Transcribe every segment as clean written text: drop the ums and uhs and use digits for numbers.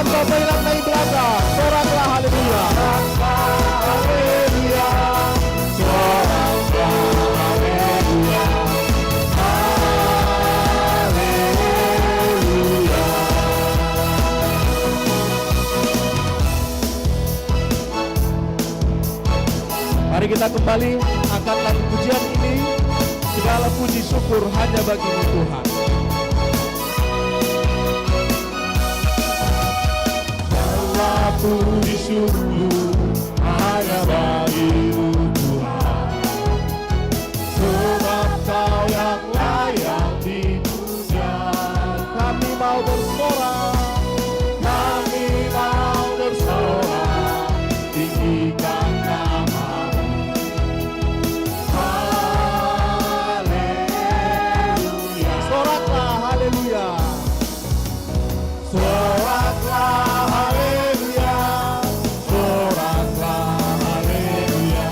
Bapak ilang na belakang, soraklah haleluya. Haleluya, soraklah haleluya. Haleluya. Mari kita kembali angkat lagu pujian ini. Segala puji syukur hanya bagi-Mu Tuhan. Segala puji syukur hanya bagi-Mu Tuhan, sebab Kau yang layak dipuja. Kami mau bersorak, kami mau bersorak, tinggikan nama-Mu. Haleluya, soraklah haleluya. Soraklah haleluya, soraklah haleluya,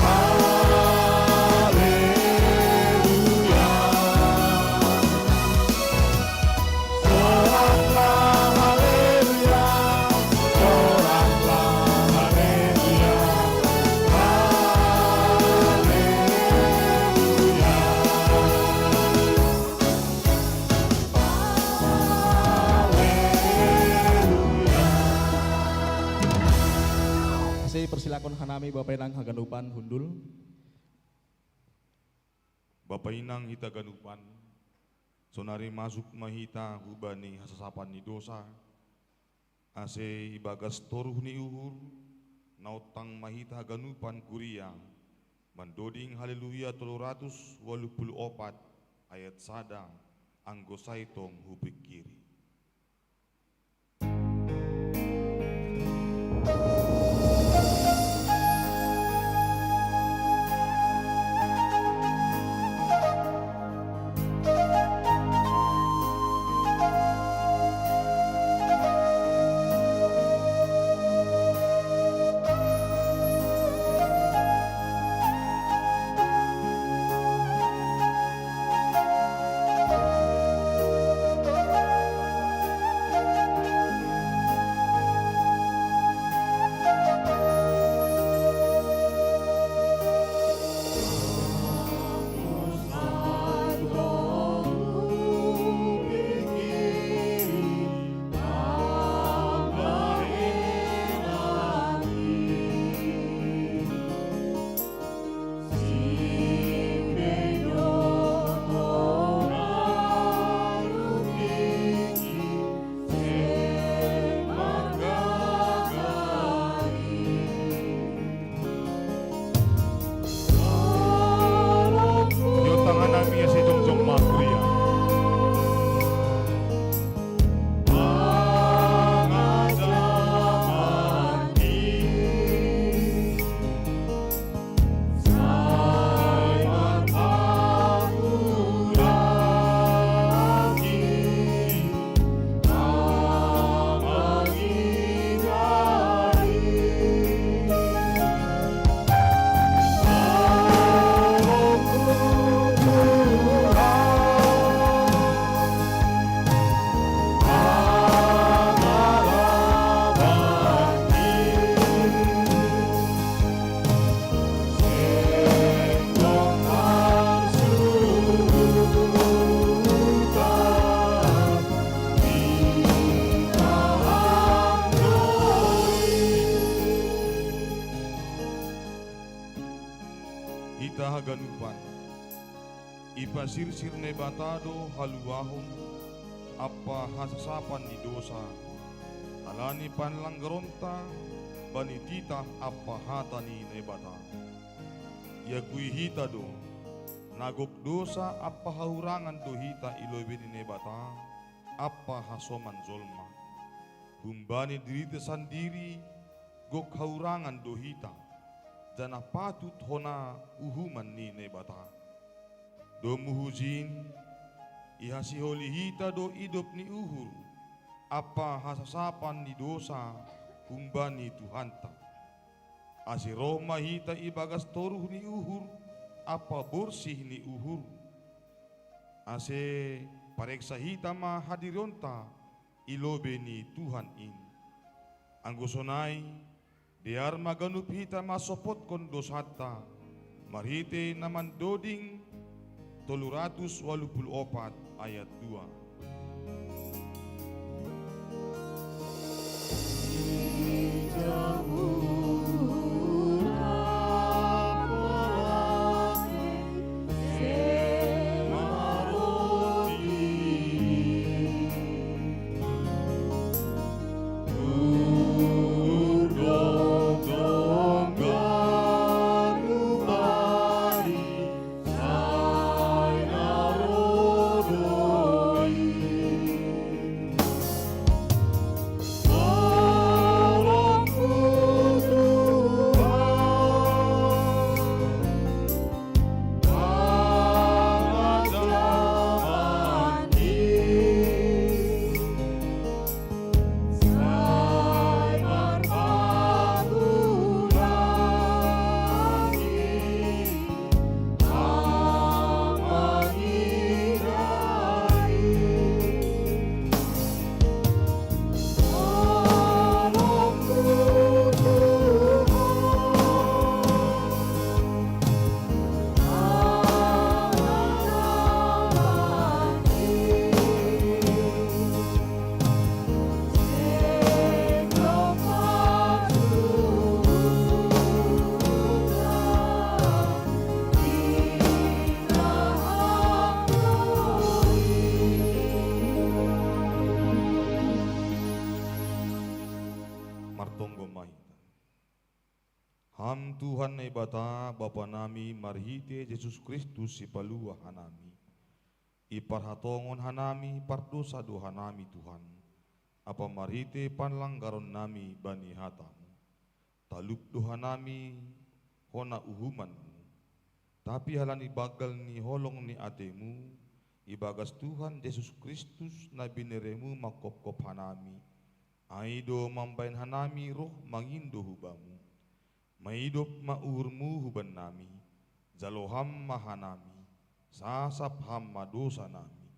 haleluya. Soraklah haleluya, soraklah haleluya, saya persilakan hanami Bapak Inang Haganupan Hundul. Bapak Inang hita ganupan, sonari masuk mahita hubani hasasapan ni dosa, ase ibagas toruh ni uhur, nautang mahita ganupan kuria, mandoding haleluya 384 ayat sadang, anggo saitong hubik kiri. Haganupan, ipasirsir ne batado haluahon, apa hasasapan ni dosa, alani panlanggaronta, banitita apa hatani ne bata. Ya kui hita do, nagok dosa apa haurangan do hita ilobe ni ne bata, apa hasoman zolma. Humbani dirita sandiri, gok haurangan do hita. Jana patut hona uhuman ni ne bata. Do muhujin, ihasi holi hita do idop ni uhur, apa hasasapan ni dosa, humbani Tuhanta. Asi Roma hita ibagas toruh ni uhur, apa bersih ni uhur. Ase pareksa hita ma hadironta, ilobe ni Tuhan in. Anggusonay, diar maganup hita masopot kon dosata, marhite naman doding 384 ayat 2. Martonggo mahita. Ham Tuhan na ibata, Bapa nami, marhite Jesus Kristus si paluah hanami. Iparhatongon hanami, pardosa do hanami Tuhan. Apa marhite panlanggaron nami bani hatamu. Talup do hanami, hona uhumanmu. Tapi halan ibagal ni holong ni atemu, ibagas Tuhan Jesus Kristus na bineremu makop-kop hanami. Aido mampain hanami roh mangindo hubamu. Maidop maurmu huban nami. Jaloham mahanami. Sasap hamma dosa nami.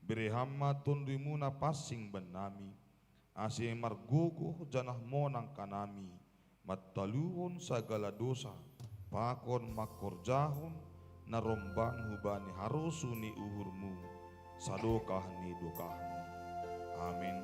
Berehamma tunduimu na passing ban nami. Ase margogo janah monang kanami. Mattaluhon sagala dosa. Pakon makorjahon na romban hubani harusu ni uhurmu. Sadokah ni dokahmu. Amin.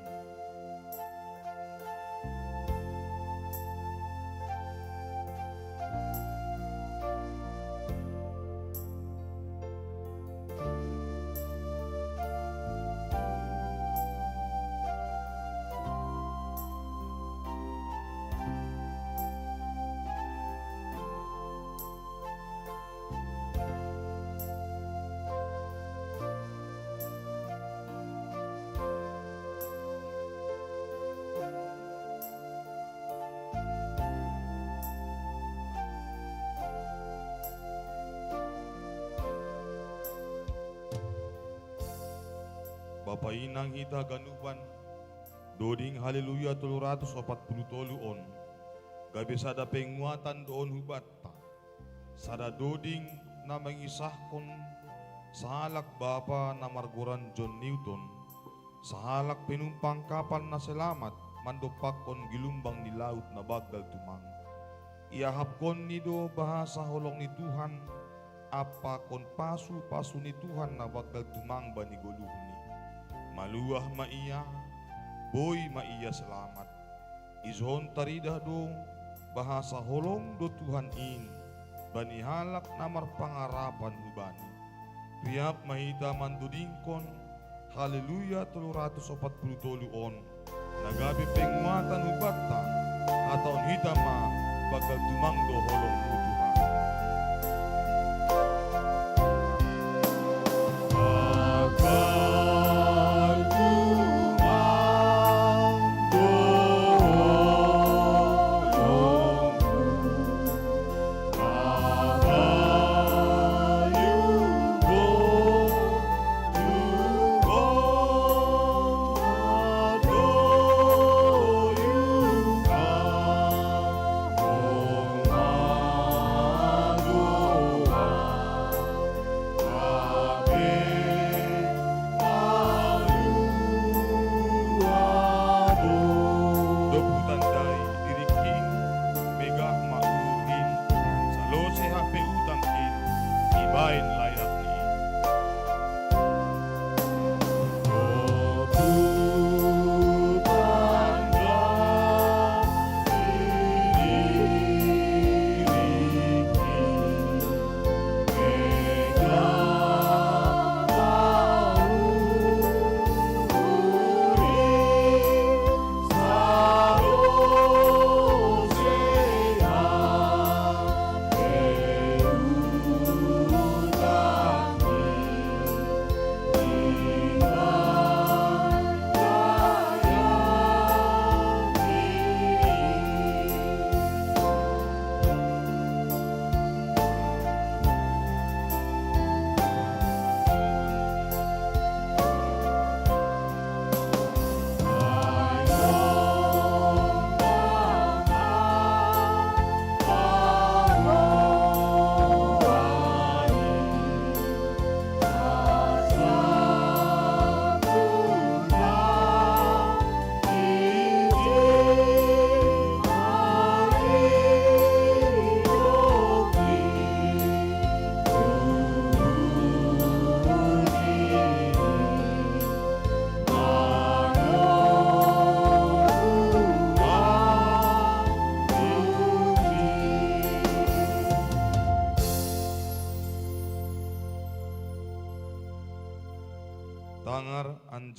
Bapa inang hita ganuban, doding haleluya 340 on, gabi sada penguatan doon hubata, sada doding na mangisahkon, sahalak Bapa na marguran John Newton, sahalak pinumpang kapal na selamat, mandopakon gilumbang ni laut na bagal tumang. Iahapkon nido bahasa holong ni Tuhan, apa kon pasu ni Tuhan na bagal tumang bani goluhni. Maluah maiya, boy maiya selamat. Izhon taridah do bahasa holong do Tuhan in, bani halak namar pangarapan hubani. Riap mahita mandudingkon, haleluya 340 on, nagabi penguatan hubata, atau hita ma bagal tumang do holong do Tuhan.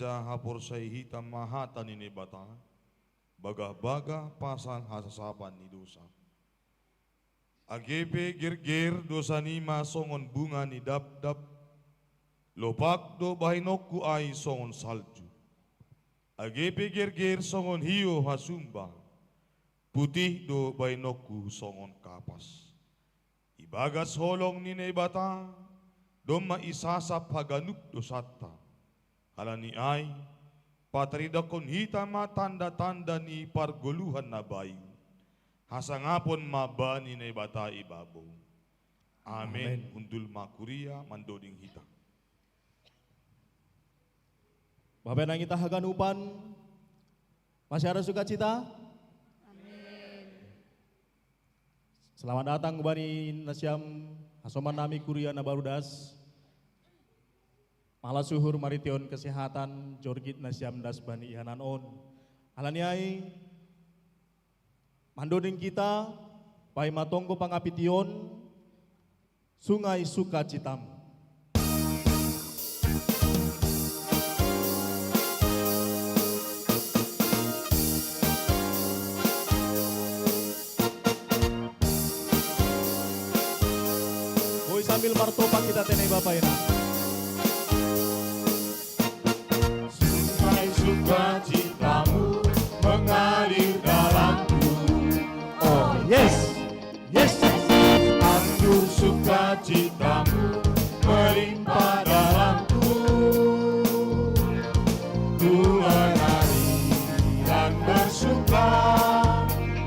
manca hapor say hitam mahatan ini bata, baga-baga pasang hasasapan ni dosa. Agepe gerger dosa nima songon bunga ni dap-dap, lopak do bahinokku ay songon salju. Agepe gerger songon hiyo hasumba, putih do bahinokku songon kapas. Ibagas holong ni nebata, do maisasap haganuk dosata. Halani ay, patridakon hitam tanda-tanda ni parguluhan na bayu. Hasangapon mabani na ibata ibabaw. Amen. Undul makuria mandoding hita. Bapak nang kita haganupan, masih ada sukacita? Amin. Selamat datang kembali nasyam hasoman nami kuria na barudas. Malah suhur marition kesehatan jorgit nasyam das bani ihanan on. Alaniai mandoding kita, pai matongko pangapition, sungai sukacitam. Boy sambil martopak kita tenai bapak ini. Sungai sukacitamu mengalir dalamku. Oh yes, yes. Anggur sukacitamu melimpah dalamku. Ku menari dan bersuka,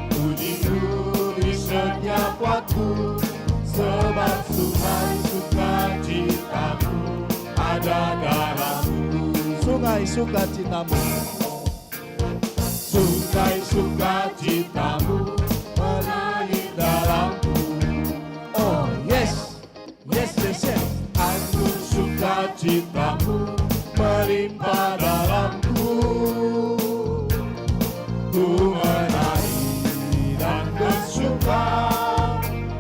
pujimu di setiap waktu. Sebab sungai sukacitamu ada dalamku. Sungai sukacitamu. Sungai sukacitamu mengalir dalamku. Oh yes, yes, yes, yes. Anggur sukacitamu melimpah dalamku. Ku menari dan bersuka,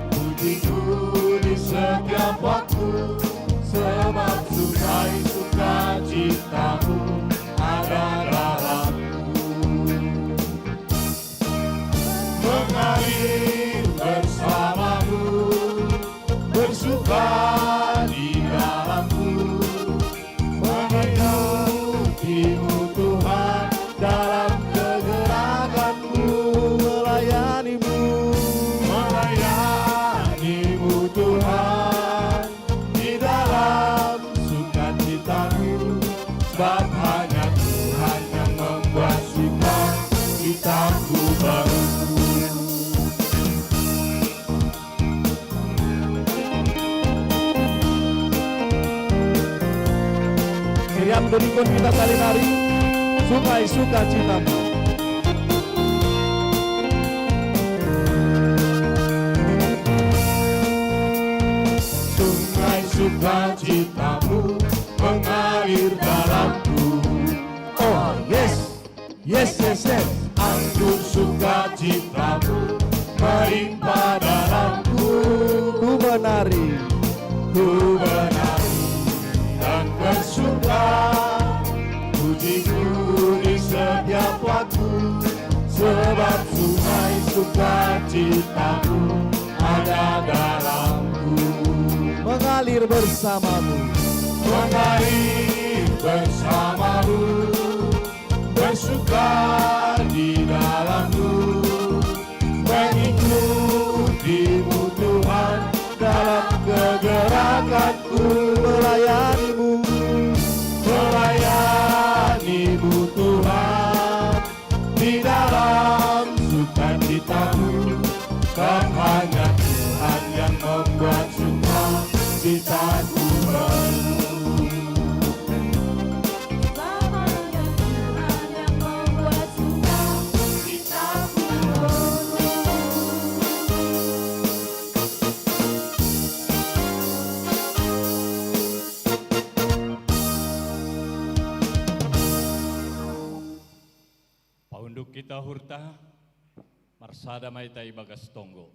pujiku di setiap waktu. Sebab sungai sukacitamu ada dalamku. Mengalir bersamamu, bersuka di dalamku. Mengikutimu Tuhan dalam kegerakanku. Melayanimu, Melayanimu Tuhan di dalam sukacitamu. Sebab hanya Tuhan yang membuat sukacitaku baru. Miriam Donikon kita saling nari, sungai sukacitamu. Sungai sukacitamu mengalir dalamku. Oh yes, yes, yes, yes. Anggur sukacitamu melimpah dalamku. Ku menari, Ku menari dan bersuka, pujiku di setiap waktu. Sebab sungai sukacitamu ada dalamku. mengalir bersamamu. Mengalir bersamamu, bersuka di dalammu. Mengikutimu Tuhan dalam kegerakanku. Melayanimu, Melayanimu Tuhan di dalam sukacitamu. Kan hanya Tuhan yang membuat sukacitaku baru. Hanya Tuhan yang membuat sukacitaku baru. Paunduk kita hurta, marsada maitai bagas tonggo.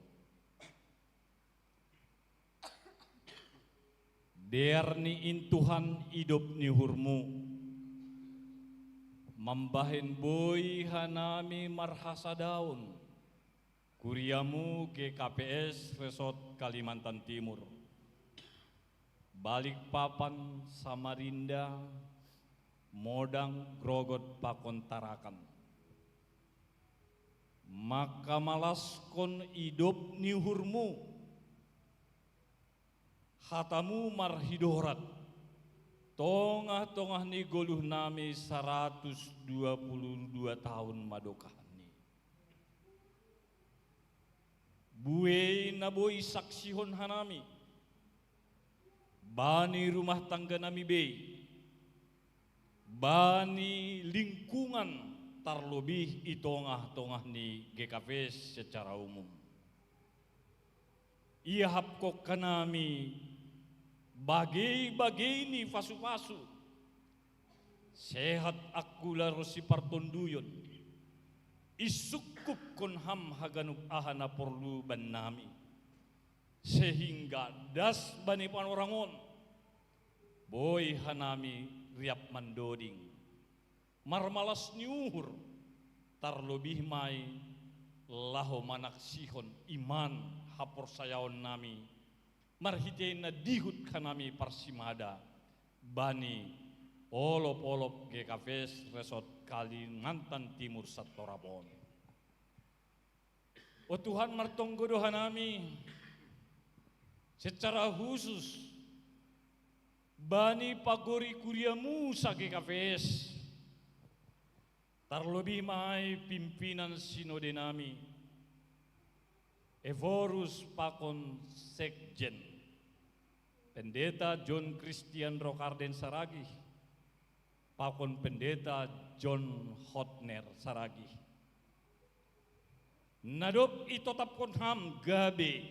Derni in Tuhan hidup ni hurmu, mambahin boy hanami marhasa daun, kuriamu GKPS Resort Kalimantan Timur, Balikpapan Samarinda, Modang Grogot Pakon Tarakan. Maka malaskon hidup nihurmu, hatamu marhidorat, tongah-tongah ni goluh nami 122 tahun madokahan ni. Buwe na boy saksihon hanami, bani rumah tangga nami be, bani lingkungan terlebih itongah-tongah ni GKPS secara umum. Ia hapkok kanami bagai-bagai ni fasu-fasu, sehat aku larosi partonduyon, isukup kon ham haganuk ahana porlu ban nami, sehingga das bani panorangon, boy hanami riap mandoding, marmalas nyuhur, tarlebih mai laho manaksihon iman hapor sayaon nami, marhite na dihut kanami parsimada, bani olop-olop GKPS Resort Kalimantan Timur Satorabon. O Tuhan martonggodo hanami, secara khusus bani pagori kuriamu sa GKPS, terlebih mai pimpinan sinode nami, Evorus Pakon Sekjen, Pendeta John Christian Rokarden Saragi, Pakon Pendeta John Hotner Saragi. Nadop itotapkon ham gabe,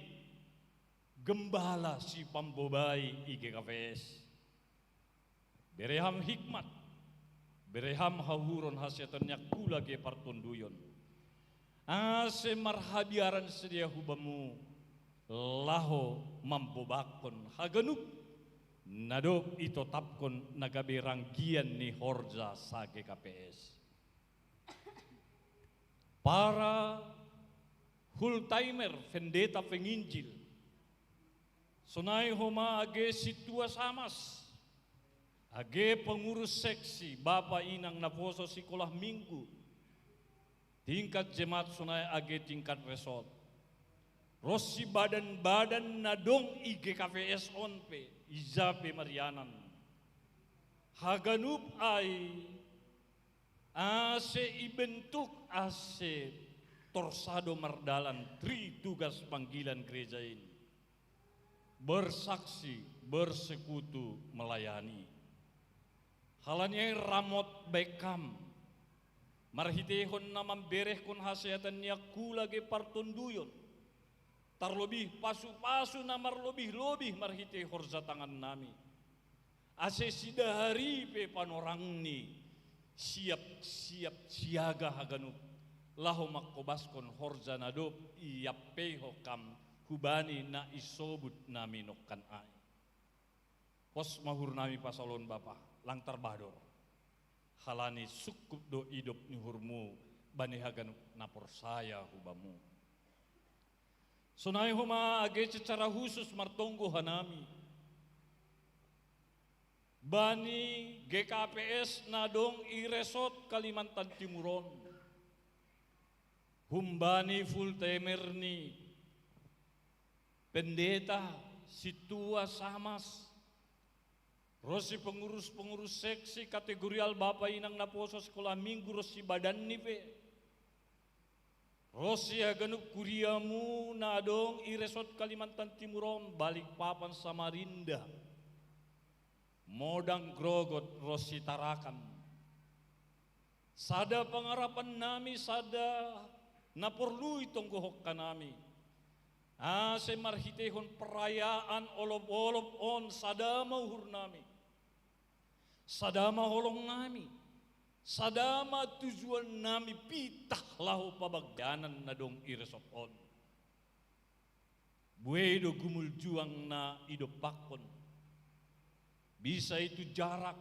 gembala si pambobai IGKPS. Bereham hikmat, bereham hahuron hasyatannya kula ge partonduyon. Ase marhabiaran sedia hubamu laho mambobakon haganuk nadok itotapkon nagabe ranggian ni horja sa GKPS. Para full timer pendeta penginjil sunai homa age situa samas, age pengurus seksi Bapak Inang Naposo Sekolah Minggu, tingkat jemaat sunai age tingkat resort, Rossi badan-badan nadong IGKPS onpe, Izape Marianan, Haganup ay ase ibentuk ase torsado mardalan tri tugas panggilan gereja ini, bersaksi, bersekutu, melayani. Halanya ramot bekam, marhitehon namam berehkon hasehatan niya kulage partonduyon, tarlobih pasu-pasu namar lobih-lobih marhite horza tangan nami. Ase sidahari pe panorang ni siap-siap siaga haganup, laho makkobaskon horza nadop iyapeho kam hubani na isobut nami nokkan ay. Pos mahur nami pasalon Bapa lang tarbador, halani sukup do idop nihurmu bani hagan napor saya hubamu. Sunai huma age secara khusus martonggo hanami, bani GKPS nadong iresot Kalimantan Timuron, humbani full timer ni pendeta situa samas, Rosi pengurus-pengurus seksi kategorial Bapak Inang Naposo Sekolah Minggu Rosi badan nipe, Rosi aganuk kuriamu nadong iresot Kalimantan Timuron, Balikpapan Samarinda, Modang Grogot Rosi Tarakan. Sada pangarapan nami, sada naporlu itong gohok kanami. Ase marhitehon perayaan olop-olop on sadama uhur nami, sadama holong nami, sadama tujuan nami pitah lahu pabagdanan na dong iresop on. Buedo gumul juang na idopakon, bisa itu jarak,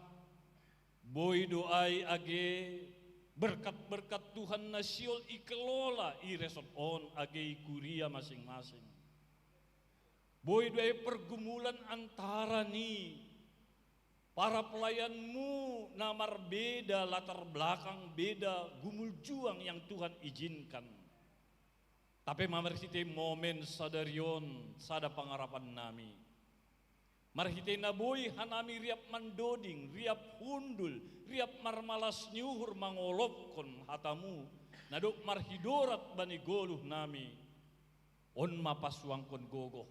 boy doai age Berkat-berkat Tuhan na siol ikelola iresot on agay kuria masing-masing. Boy doy pergumulan antara ni para pelayanmu na marbeda, latar belakang beda, gumuljuang yang Tuhan izinkan. Tapi mamarhite momen sadarion sada pangarapan nami. Marhite na boy hanami riap mandoding, riap hundul, riap marmalas nyuhur mangolop kon hatamu. Nadok marhidorat bani goluh nami. On mapaswang kon gogoh.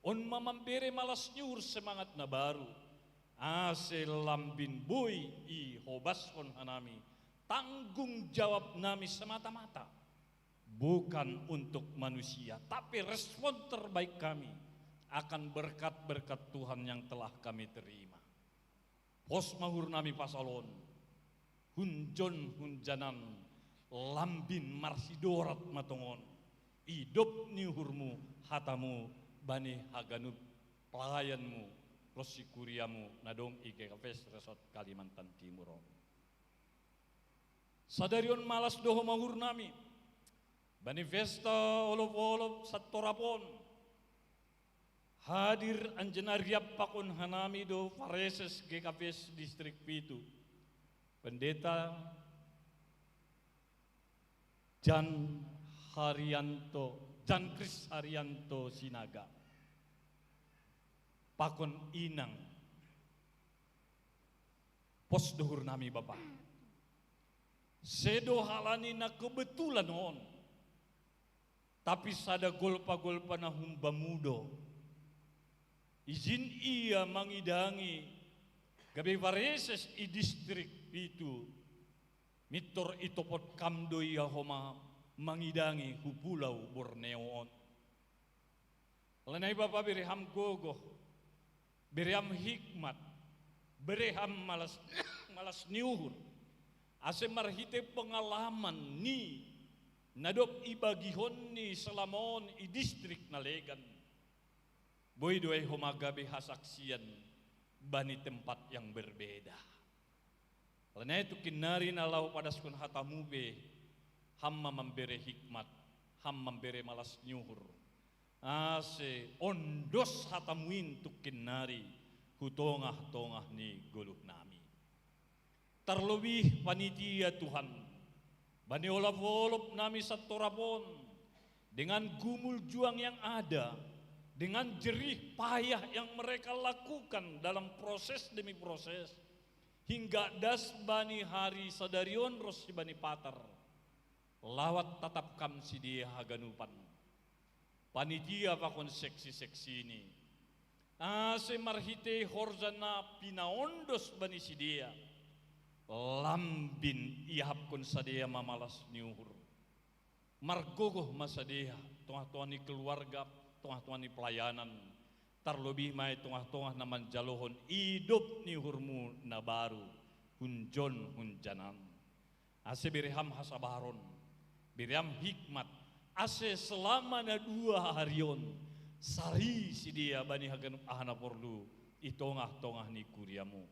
On mamambere malas nyuhur semangat na baru. Ase lambin boy i hobas kon hanami. Tanggung jawab nami semata-mata. Bukan untuk manusia, tapi respon terbaik kami akan berkat-berkat Tuhan yang telah kami terima. Pos mahur nami pasalon, hunjon hunjanan, lambin marsidorat matongon, hidup niuhurmu, hatamu, bani haganup, pelayanmu, losikuriamu, nadong IGKFS Resort Kalimantan Timur. Sadarion malas doho mahur nami, bani Vesta olop-olop satorapon, hadir anjena riap pakon hanami do Fareses GKPS Distrik Pitu. Pendeta Jan Kris Haryanto Sinaga. Pakon inang. Pos dohur nami Bapak. Sedo halani na kebetulan on. Tapi sada golpa-golpa na humbamudo. Izin ia mangidangi gabi Vareses i distrik itu mitor itopot kamdo ia homa mangidangi hu pulau Borneo on. Lanai Bapak bereham gogoh, bereham hikmat, bereham malas niuhur. Ase marhite pengalaman ni nadop ibagihon ni selamon i distrik nalegan. Boy doy homagabi hasaksian bani tempat yang berbeda. Karena itu kinari nalau padas kun hatamube hamma memberi hikmat, hamma memberi malas nyuhur. Ase ondos hatamuin tu kinari hutongah-tongah ni goluh nami. Terlebih panitia Tuhan, bani olap-olap nami satorapon dengan gumul juang yang ada, dengan jerih payah yang mereka lakukan dalam proses demi proses, hingga das bani hari sadarion ros bani patar, lawat tatap kam si dia haganupan, panitia pakon seksi-seksi ini, ase marhite horzana pinaondos bani si dia, lambin ihapkon sadia mamalas niuhur, margogoh masadia, tongah-tongah ni keluarga, tongah-tongah ni pelayanan, terlebih mai tongah-tongah naman jalohon hidup ni hurmu na baru hunjon hunjanan. Ase bereham hasabaron, bereham hikmat, ase selama na 2 harion sari si dia bani hagan ahana porlu itongah-tongah ni kuriamu.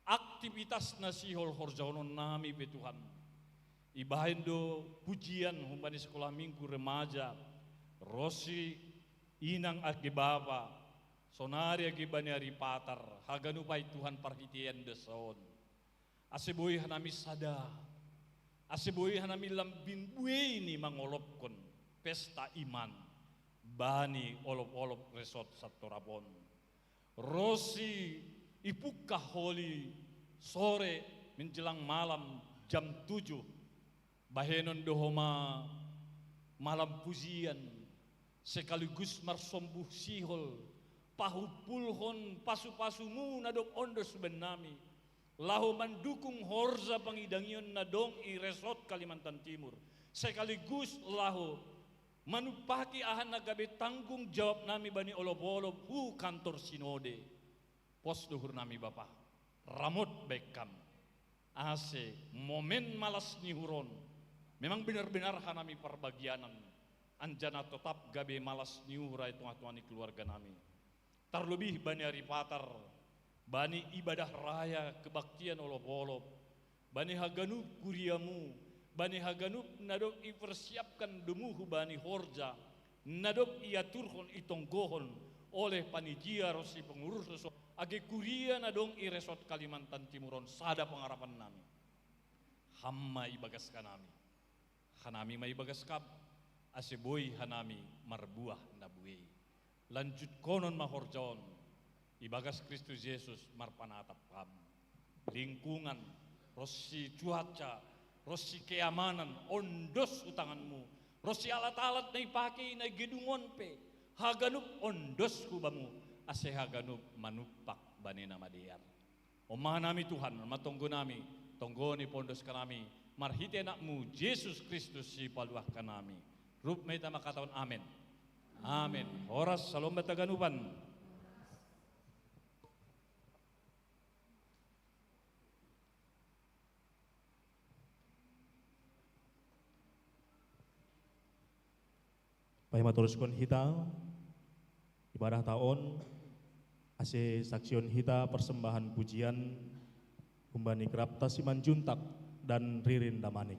Aktivitas nasihol horjaonon nami be Tuhan. Ibahin do pujian humbani sekolah minggu remaja, Rosi inang agi bapa, sonari agi bani ari patar, haganupai Tuhan parhitian deson. Aseboy hanami sada, aseboy hanami lambin buwe ni mangolopkon, pesta iman, bani olop-olop resort satorapon. Rosi ipukka holi sore menjelang malam jam 7, bahenon dohoma malam pujian, sekaligus marsombuh sihol pahupulhon pasu-pasumu nadong ondos benami lahu mendukung horza pangidangion nadong i resort Kalimantan Timur, sekaligus lahu manupaki ahan nagabe tanggung jawab nami bani olop-olop hu kantor sinode pos duhur nami Bapak ramot bekam ase momen malas nihuron memang benar-benar hanami perbagianan anjana tetap gabe malas niurai tuan-tuan keluarga nami. Terlebih bani hari patar, bani ibadah raya kebaktian olop-olop, bani haganup kuriamu, bani haganup nadok ipersiapkan dumuhu bani horja, nadok iaturhon itonggohon oleh panitia rosi pengurus resort, age kuria nadong iresort Kalimantan Timuron sada pengarapan nami. Hamma ibagas kanami, hanami maibagas kab, aseboy hanami marbuah nabuei. Lanjut konon mahorjaon, ibagas Kristus Yesus marpanatap kam. Lingkungan, rosi cuaca, rosi keamanan, ondos utanganmu, rosi alat-alat na ipake na gedungon pe, haganup ondos kubamu, ase haganup manupak banena madiar. Omah nami Tuhan, matonggo nami, tonggo ni pondos kanami, marhite nakmu, Yesus Kristus si paluah kanami. Rup may tamakataon, amen. Amen. Oras salom bataganupan. Pahimaturuskon hita ibadah taon ase saksion hita persembahan pujian kumbani kerapta Simanjuntak dan Ririn Damanik.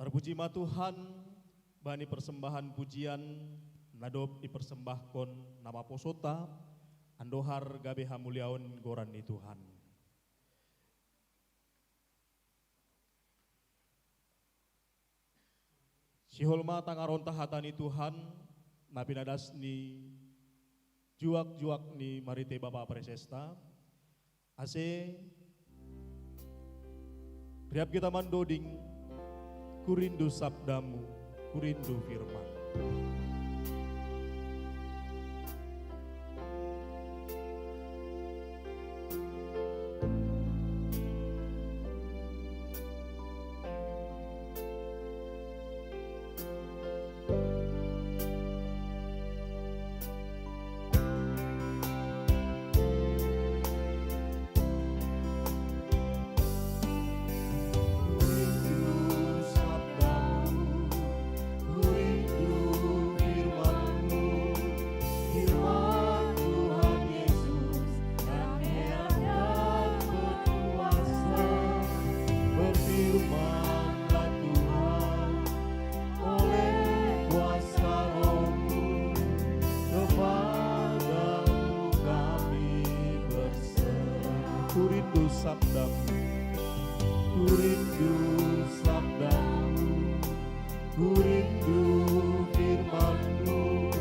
Terpuji ma Tuhan, bani persembahan pujian, nadop dipersembahkon nama posota, andohar gabe hamuliaon goran ni Tuhan. Siholma tangaron tahatan ni Tuhan, nabi nadas ni juak-juak ni marite Bapa Presesta, ase riap kita mandoding, kurindu sabdamu, kurindu firman. Kurindu sabdamu, kurindu sabdamu, kurindu firmanmu,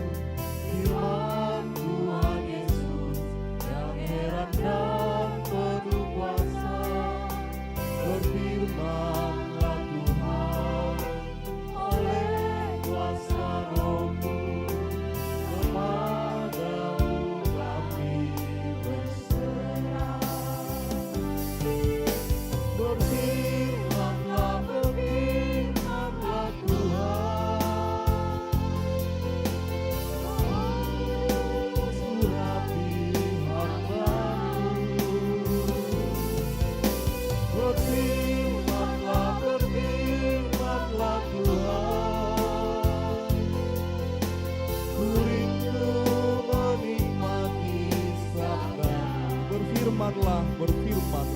firman Tuhan Yesus yang heran dan penuh kuasa. Berfirmanlah Tuhan oleh kuasa Roh-Mu, kepadamu kami berserah. Berfirmanlah, berfirmanlah Tuhan, surapi hamba-Mu. Berfirmanlah, berfirmanlah Tuhan, ku rindu menikmati sabda-Mu. Berfirmanlah, berfirmanlah.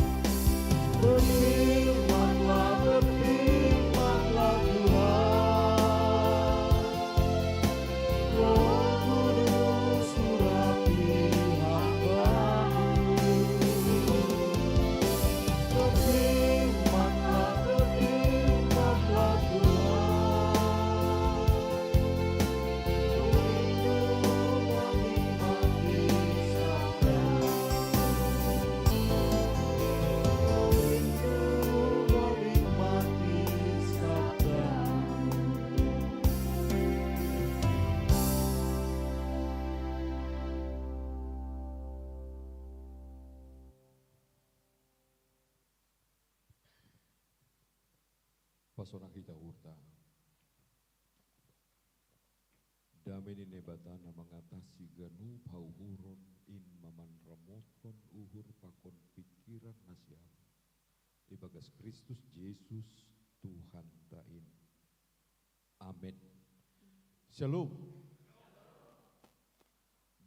Berfirmanlah, berfirmanlah Tuhan, Roh Kudus surapi hamba-Mu. Berfirmanlah, berfirmanlah Tuhan, ku rindu menikmati sabda-Mu. Pasona kita urta. Dameni nebatana mengatasi ganu pauhuron in maman ramotkon uhur pakon pikiran nasiam. Ibagas Kristus Yesus Tuhan tain. Amin. Shalom.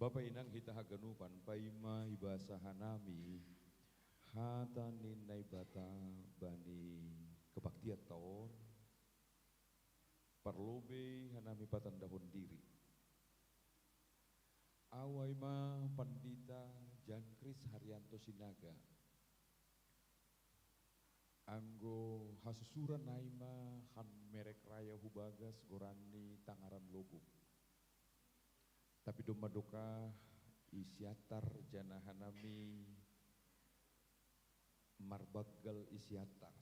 Bapak inang kita haganu panpaima ibasa hanami hatanin naibata bani kebaktian tahun parlobe hanami patandahon diri awai ma pandita Jan Kris Haryanto Sinaga anggo hasusuran naima han merek raya hubagas gorani tangaran logo tapi domba doka isyatar jana hanami marbagal isyatar.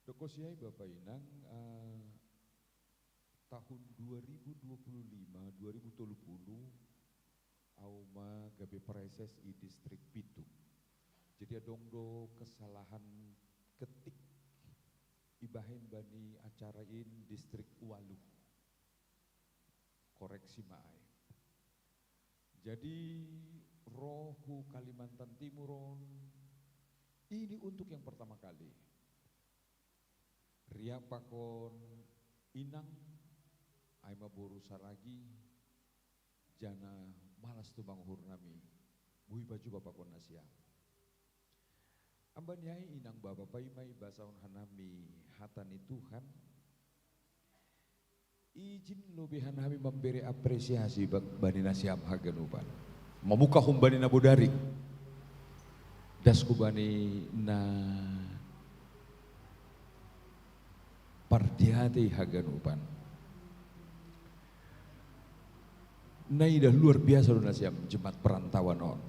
Dokosiai Bapak Inang tahun 2025-2030 auma gabe preses i distrik Pitu. Jadi adongdo kesalahan ketik ibahen bani acarain distrik Walu. Koreksi maai. Jadi rohu Kalimantan Timuron ini untuk yang pertama kali. Ria pakon inang aima boru saragi jana malas tu bang hurnami bui baju bapak kon nasia Ambanyai inang baba paimai basaun hanami hatani Tuhan. Izin lebih hanami memberi apresiasi bani nasiam hagenupan. Memuka humbani nabudari. Dasku bani na pardiati hagenupan. Nai dah luar biasa lu nasiam jemaat perantauan on.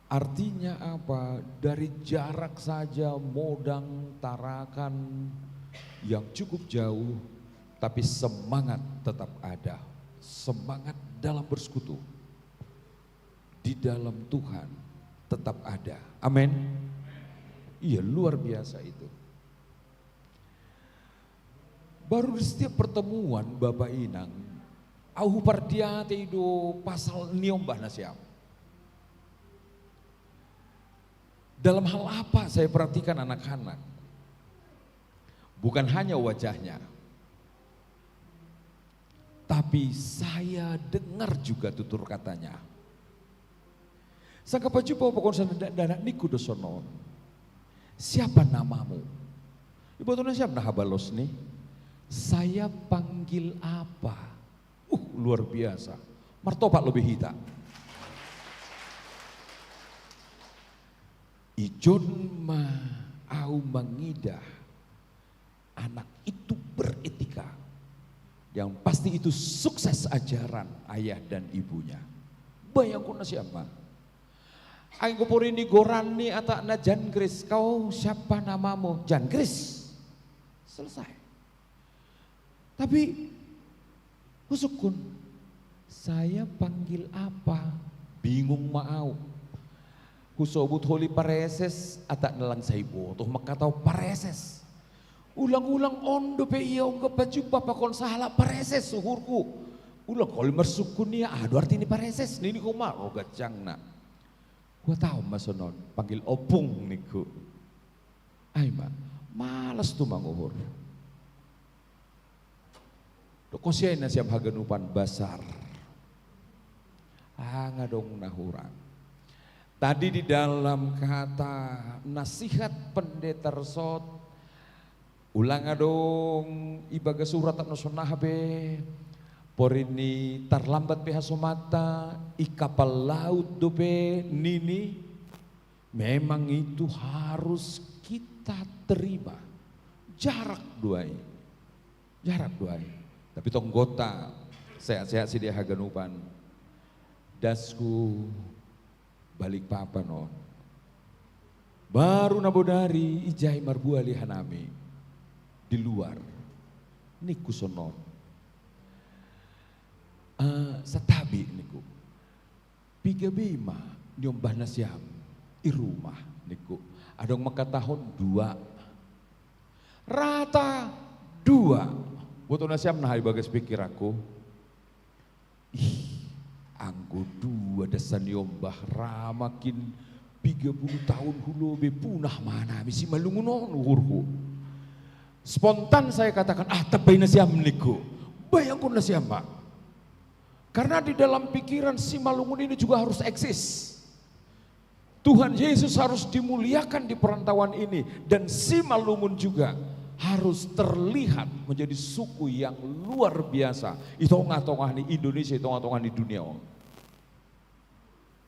Artinya apa? Dari jarak saja modang tarakan yang cukup jauh, tapi semangat tetap ada. Semangat dalam bersekutu di dalam Tuhan tetap ada. Amin. Iya, luar biasa itu. Baru di setiap pertemuan Bapak Inang, au pardiate itu pasal niombah nasiam. Dalam hal apa saya perhatikan anak-anak? Bukan hanya wajahnya, tapi saya dengar juga tutur katanya. Sangka pajupa pokoknya danak niku dosonon. Siapa namamu? Ibu tuh siapa nah balos nih? Saya panggil apa? Luar biasa. Martopak lebih hita. Ijon ma au mengidah anak itu beretika. Yang pasti itu sukses ajaran ayah dan ibunya. Bayangkan siapa? Aing kupurini gorani atakna Jan Kris. Kau siapa namamu? Jan Kris. Selesai. Tapi husukun, saya panggil apa? Bingung mau. Kusobut holi pareses atak nelang saibo. Tuh makatau pareses. Ulang-ulang ondo pe iya ongga baju papa kon salah pareses suhurku. Ulang kali mersukun ya aduh arti ini pareses. Nini koma oh gacang nak. Gua tahu mas sonon panggil opung niku. Ay ma, malas tuh manguhur. Doko siya na siyam haganupan basar. Nga dong nahurang. Tadi di dalam kata nasihat pendeta resot, ulang dong ibaga surat nasional be, porini terlambat be hasomata, ikapal laut do be nini, memang itu harus kita terima. Jarak duai. Tapi tonggota sehat-sehat si dia haganupan. Dasku balik papa no. Baru nabodari ijai marbuali hanami di luar. Niku sonon. Satabi niku. Piga bima nyombah nasiam i rumah niku. Adong maka tahun 2. Rata 2. Butuh nasiam nah bagas pikir aku. Anggo 2 dasan yombah ramakin 30 tahun hulu be punah mana misi malungunon uhurku. Spontan saya katakan tapi nasiam niku. Bayangkan nasiam Pak. Karena di dalam pikiran si malungun ini juga harus eksis. Tuhan Yesus harus dimuliakan di perantauan ini dan si malungun juga harus terlihat menjadi suku yang luar biasa. Itu tongah-tongah di Indonesia, tongah-tongah di dunia.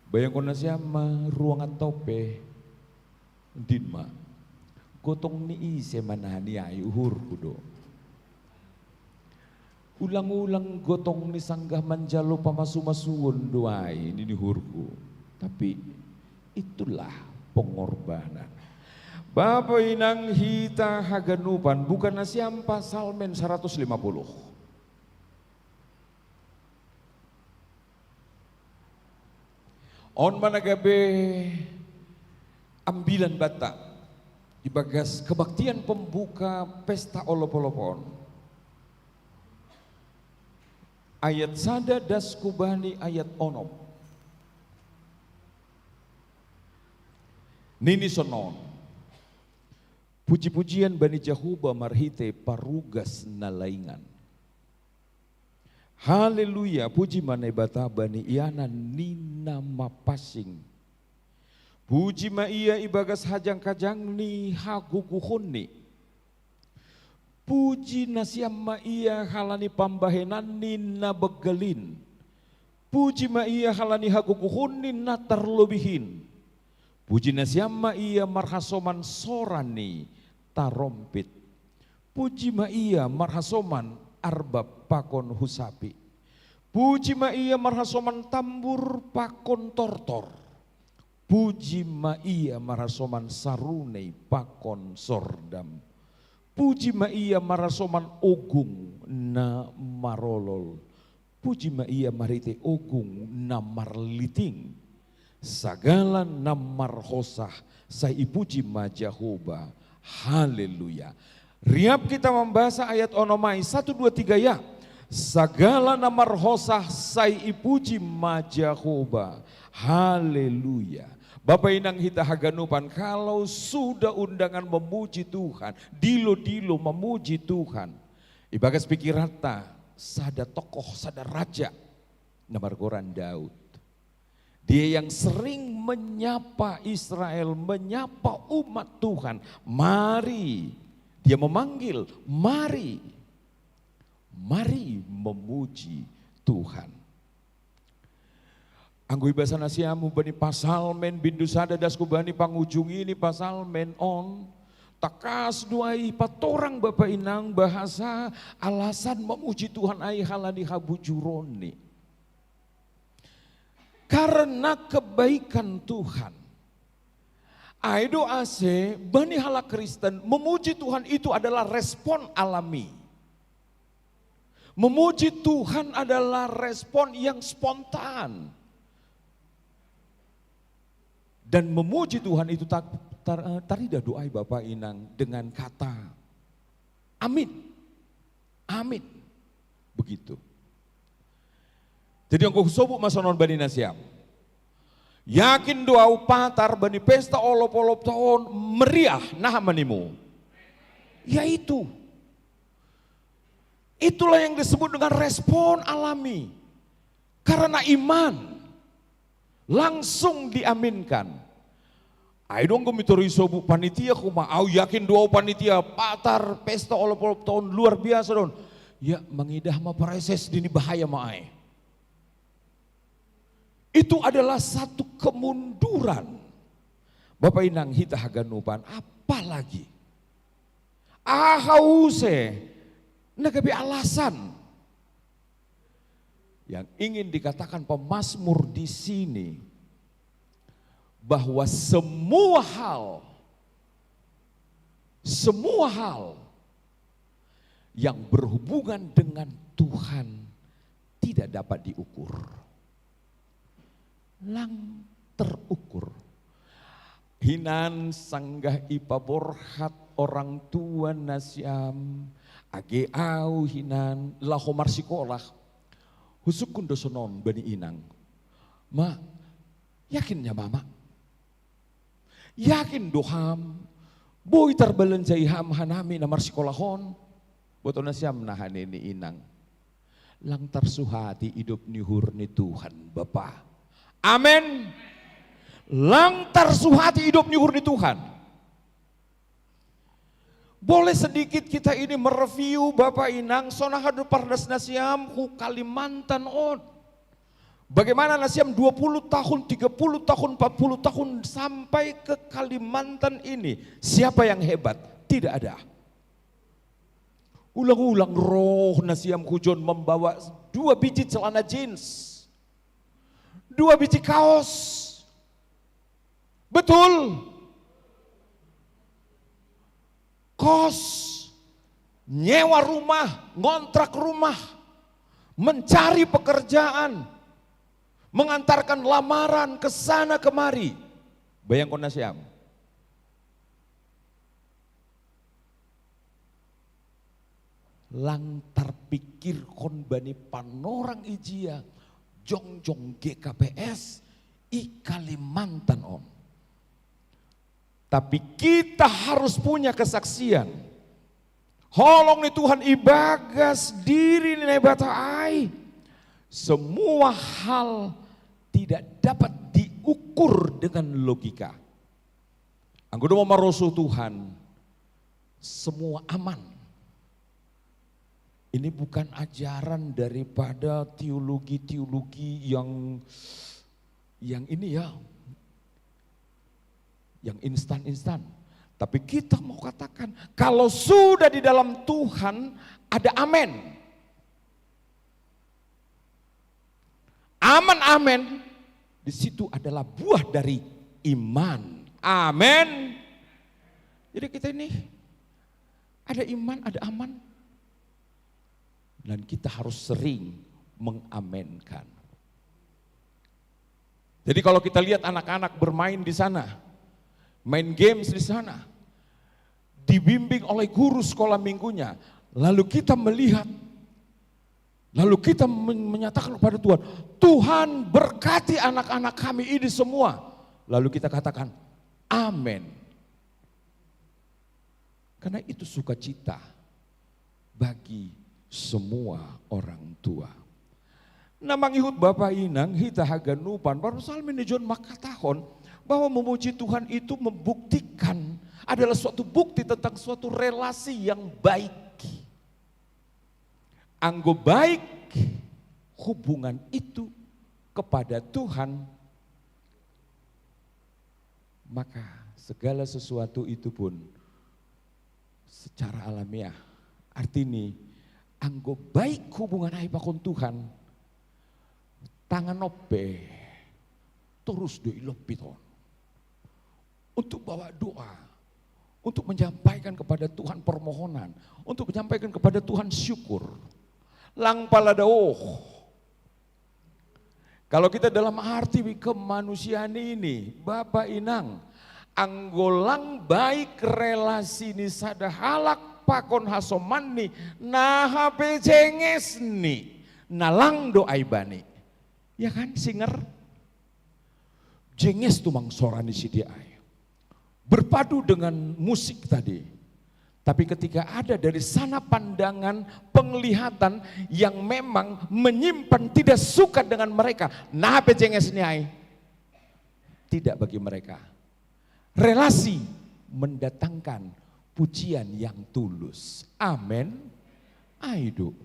Bayangkan siapa ruangan tope dinma. Gotong ni ise manani ayu uhur kudo. Ulang-ulang gotong ni sanggah manjalo pamasu-masuun doai ini hurku. Tapi itulah pengorbanan. Bapak inang hita haganupan bukan nasiam pasal men 150. On managabe ambilan bata ibagas kebaktian pembuka pesta olop-olopon. Ayat sada das kubani ayat onom. Nini sonon. Puji-pujian bani Jahuba marhite parugas nalaingan. Haleluya, puji manebata bani iana nina mapasing. Puji ma ia ibagas hajang kajang ni hagukuhuni. Puji nasiam ma ia halani pambahenan ni na begelin. Puji ma ia halani hagukuhuni na terlebihin. Puji nasiam ma ia marhasoman sorani tarompit. Puji ma ia marhasoman arbab pakon husapi. Puji ma ia marhasoman tambur pakon tortor. Puji ma ia marasoman sarunei pakon sordam. Puji ma ia marasoman ogung na marolol. Puji ma ia marite ogung na marliting. Sagala na marhosah sa ipuji ma Jehovah. Haleluya. Riap kita membahas ayat onomai 1, 2, 3 ya. Sagala na marhosah sa ipuji ma Jehovah. Haleluya. Bapak Inang hita haganupan, kalau sudah undangan memuji Tuhan, dilo-dilo memuji Tuhan. Ibagas pikirata, sada tokoh, sada raja, namargoran Daud. Dia yang sering menyapa Israel, menyapa umat Tuhan. Mari, dia memanggil, mari memuji Tuhan. Anggui bahasa nasiamu bani pasal men bindu sada dasku bani pangujung ini pasal men on. Takas duai patorang Bapak Inang bahasa alasan memuji Tuhan ai halani habujuroni. Karena kebaikan Tuhan. Ai doa se bani hala Kristen memuji Tuhan itu adalah respon alami. Memuji Tuhan adalah respon yang spontan. Dan memuji Tuhan itu tarida doai Bapak Inang dengan kata amin. Amin. Begitu. Jadi angko sobuk masonon bani nasiam. Yakin doa upatar bani pesta olop-olop tahun meriah nah manimu. Yaitu. Itulah yang disebut dengan respon alami. Karena iman. Langsung diaminkan. Ayo dong gemitori sobu panitia kuma. Au yakin doa panitia patar pesta olop-olop tahun luar biasa don. Ya mengidah ma pareses dini bahaya ma ai. Itu adalah satu kemunduran. Bapak Inang hita haganupan apalagi. Ahause nagabi alasan. Yang ingin dikatakan pemazmur di sini bahwa semua hal yang berhubungan dengan Tuhan tidak dapat diukur. Lang terukur. Hinan sanggah ipaborhat orang tua nasiam age au hinan lahomar sikolah. Husukun dosonon bani Inang. Ma, yakinnya mama. Yakin doham. Boy terbelenjai ham hanami namar sekolahon. Boto nasiam nahan ini Inang. Lang tersuhati hidup nihur ni Tuhan Bapa. Amin. Lang tersuhati hidup nihur ni Tuhan. Boleh sedikit kita ini mereview Bapak Inang sonahadu pardas nasiam ku Kalimantan on. Bagaimana nasiam 20 tahun, 30 tahun, 40 tahun sampai ke Kalimantan ini. Siapa yang hebat? Tidak ada. Ulang-ulang roh nasiam kujon membawa 2 biji celana jeans. 2 biji kaos. Betul. Kos, nyewa rumah, ngontrak rumah, mencari pekerjaan, mengantarkan lamaran ke sana kemari. Bayangkan nasiam. Lang terpikir kon bani panorang ijia, jongjong GKPS, i Kalimantan om. Tapi kita harus punya kesaksian. Holong ni Tuhan ibagas diri ni bata ai. Semua hal tidak dapat diukur diukur dengan logika. Anggodo maroso Tuhan, semua aman. Ini bukan ajaran daripada teologi-teologi yang ini ya, yang instan-instan. Tapi kita mau katakan, kalau sudah di dalam Tuhan ada amin. Aman-amin, di situ adalah buah dari iman. Amin. Jadi kita ini ada iman, ada aman. Dan kita harus sering mengamenkan. Jadi kalau kita lihat anak-anak bermain di sana, main games di sana, dibimbing oleh guru sekolah minggunya, lalu kita melihat, lalu kita menyatakan kepada Tuhan, Tuhan berkati anak-anak kami ini semua. Lalu kita katakan, amin. Karena itu sukacita bagi semua orang tua. Namang ihut Bapak Inang, hita haganupan, baru salmin John makatahon, bahwa memuji Tuhan itu membuktikan, adalah suatu bukti tentang suatu relasi yang baik. Anggo baik hubungan itu kepada Tuhan, maka segala sesuatu itu pun secara alamiah. Artinya, anggo baik hubungan aipakon Tuhan, tangan ope terus doilopiton untuk bawa doa, untuk menyampaikan kepada Tuhan permohonan, untuk menyampaikan kepada Tuhan syukur. Lang paladao. Kalau kita dalam arti kemanusiaan ini, Bapak Inang, anggolang baik relasi ni sada halak pakon hasomani nah pejenges ni nalang doai bani. Ya kan, singer jenges tuh mangsorani si dia berpadu dengan musik tadi. Tapi ketika ada dari sana pandangan penglihatan yang memang menyimpan tidak suka dengan mereka, nah pejenges ni tidak bagi mereka. Relasi mendatangkan pujian yang tulus. Amin. Aido.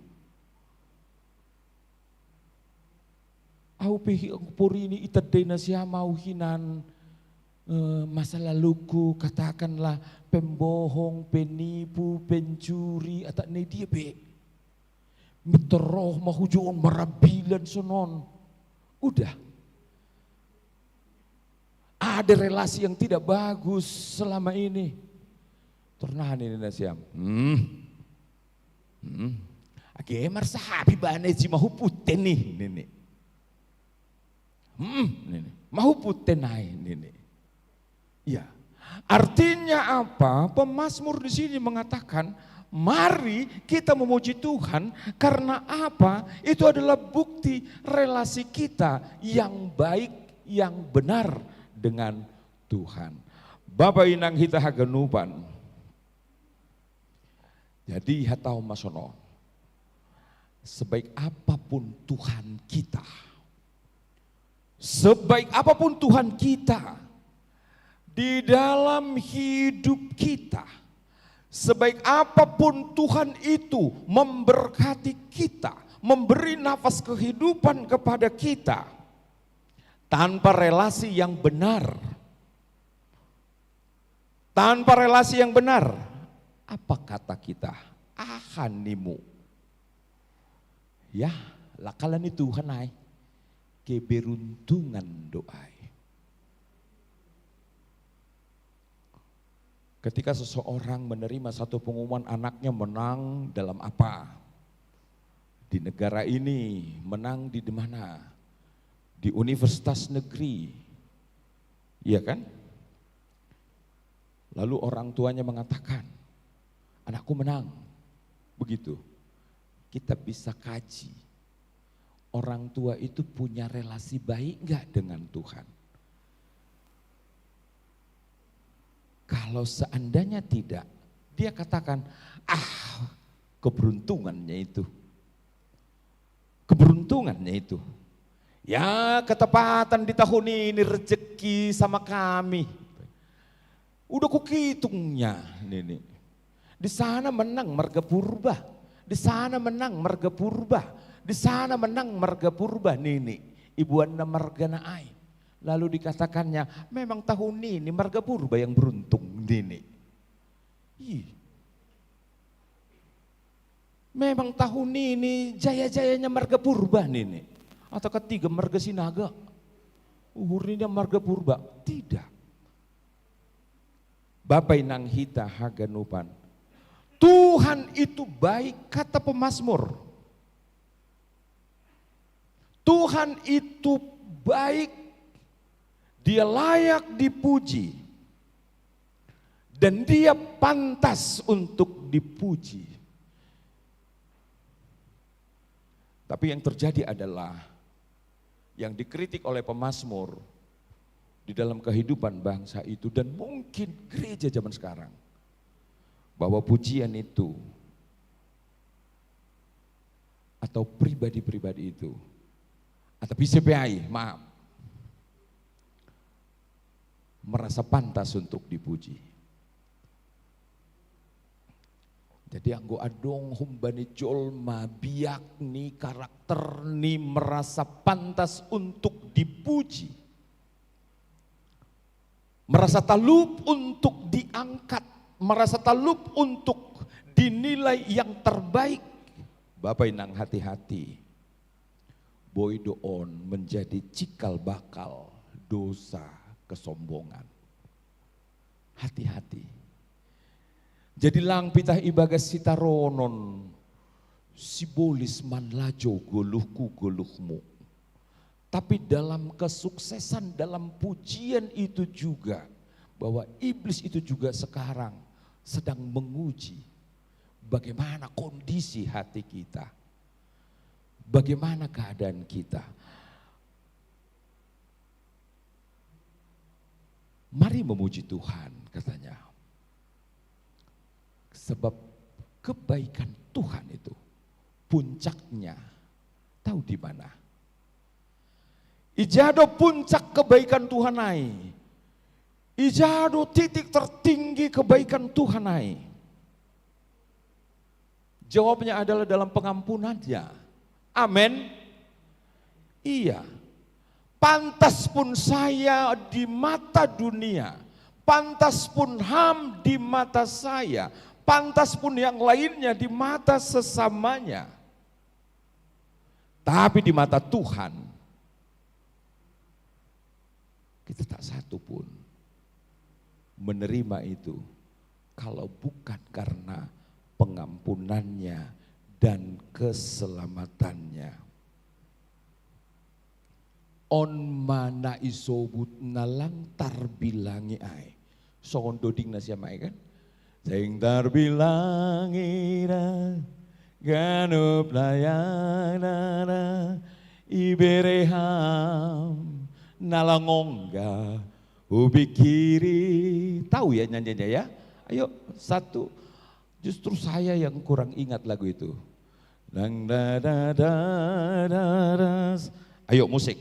Au pehi puri ini itadai nasya mau hinan masa laluku, katakanlah pembohong, penipu, pencuri, atau ne dia be. Miteroh mahujuan marabilan sonon. Udah. Ada relasi yang tidak bagus selama ini. Ternahan ini nasyam. Ake marsahabi bane si mahu puten nih nini. Nini. Mahu puten naik nini. Ya. Artinya apa? Pemazmur di sini mengatakan, mari kita memuji Tuhan karena apa? Itu adalah bukti relasi kita yang baik, yang benar dengan Tuhan. Bapak Inang hita haganupan. Jadi hatau masono. Sebaik apapun Tuhan kita. Sebaik apapun Tuhan kita. Di dalam hidup kita. Sebaik apapun Tuhan itu memberkati kita. Memberi nafas kehidupan kepada kita. Tanpa relasi yang benar. Tanpa relasi yang benar. Apa kata kita? Ahanimu. Ya, lakalan itu Tuhan ay. Keberuntungan doai. Ketika seseorang menerima satu pengumuman anaknya menang dalam apa? Di negara ini, menang di mana? Di universitas negeri. Iya kan? Lalu orang tuanya mengatakan, anakku menang. Begitu. Kita bisa kaji. Orang tua itu punya relasi baik enggak dengan Tuhan? Kalau seandainya tidak, dia katakan, keberuntungannya itu. Keberuntungannya itu. Ya ketepatan di tahun ini rezeki sama kami. Udah kukitungnya ini. Di sana menang marga purba. Di sana menang marga purba. Di sana menang marga purba nini. Ibu anda marga naai. Lalu dikatakannya memang tahun ini marga purba yang beruntung nini. Memang tahun ini jaya-jayanya marga purba nini. Atau ketiga marga sinaga. Uhurnya marga purba. Tidak. Bapak inang hita haganupan. Tuhan itu baik kata pemazmur. Tuhan itu baik. Dia layak dipuji. Dan dia pantas untuk dipuji. Tapi yang terjadi adalah yang dikritik oleh pemazmur di dalam kehidupan bangsa itu dan mungkin gereja zaman sekarang, bahwa pujian itu atau pribadi-pribadi itu atau PCPI, maaf, merasa pantas untuk dipuji. Jadi anggo adong humbani jolma biak ni karakter ni merasa pantas untuk dipuji. Merasa talup untuk diangkat, merasa talup untuk dinilai yang terbaik. Bapak inang hati-hati. Boy doon menjadi cikal bakal dosa kesombongan. Hati-hati. Jadi lang pitah ibagas sitaronon sibolis manlajo goluhku goluhmu. Tapi dalam kesuksesan dalam pujian itu juga bahwa iblis itu juga sekarang sedang menguji bagaimana kondisi hati kita. Bagaimana keadaan kita. Mari memuji Tuhan katanya. Sebab kebaikan Tuhan itu puncaknya tahu di mana? Ijado puncak kebaikan Tuhan ai. Ijado titik tertinggi kebaikan Tuhan ai. Jawabnya adalah dalam pengampunannya. Amin. Iya. Pantas pun saya di mata dunia. Pantas pun Ham di mata saya. Pantas pun yang lainnya di mata sesamanya. Tapi di mata Tuhan, kita tak satu pun menerima itu. Kalau bukan karena pengampunannya dan keselamatannya. On mana isobut nalang tarbilangi ai. Songon doding na siya mai kan? Sing tarbilangi na ganup layana ibereham nalangongga ubi kiri. Tahu ya nyanyinya ya? Ayo satu. Justru saya yang kurang ingat lagu itu. Lang da da da da da. Ayo musik.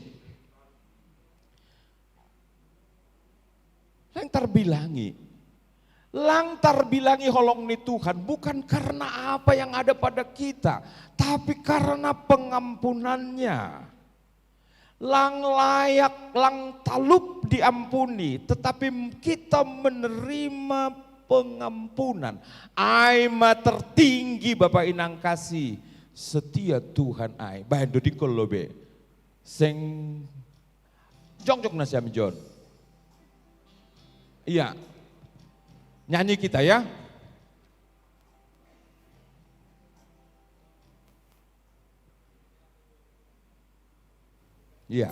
Lantar bilangi holong ni Tuhan bukan karena apa yang ada pada kita, tapi karena pengampunannya. Lang layak, lang talup diampuni, tetapi kita menerima pengampunan. Aima tertinggi Bapak inang kasih setia Tuhan ai. Bahan dodi kolobe. Seng jong nasiam John. Iya. Nyanyi kita ya. Iya.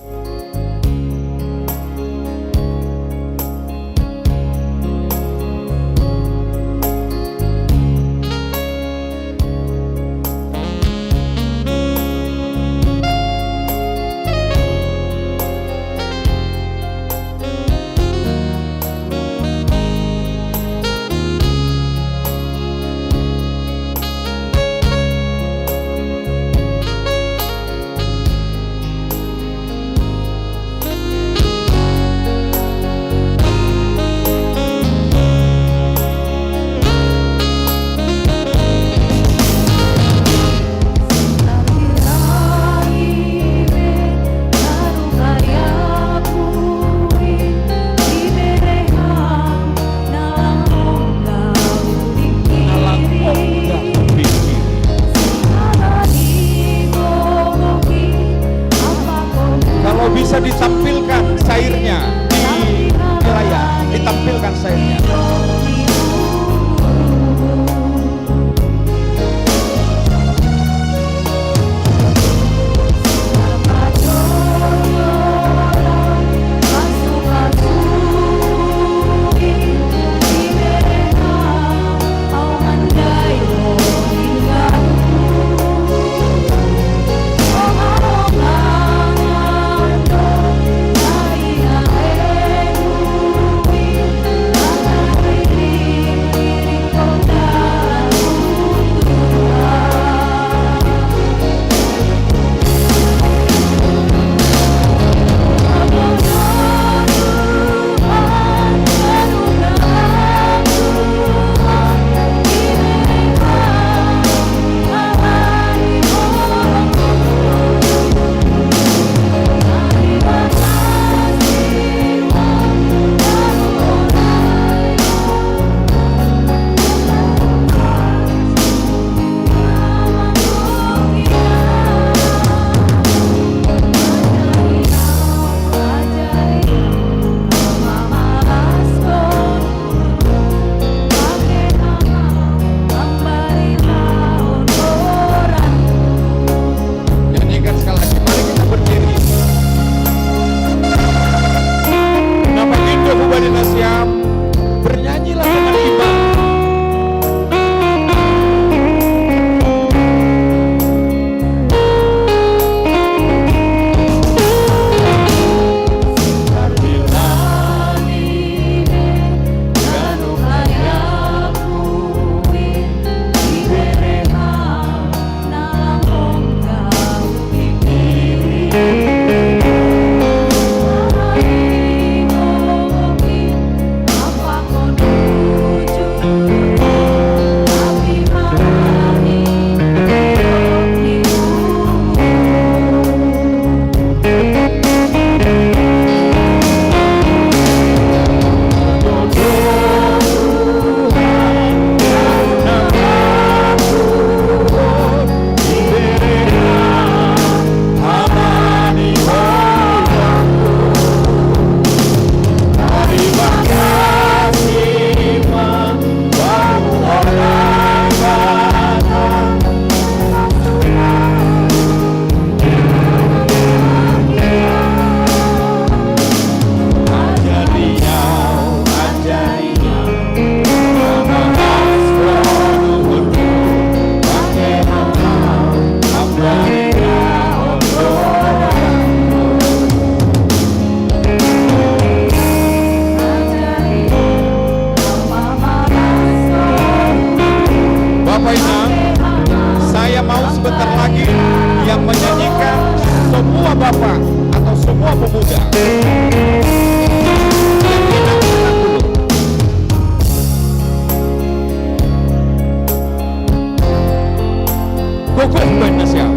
bapak atau semua pemuda yang enak-enak dulu. Kokoh band siap.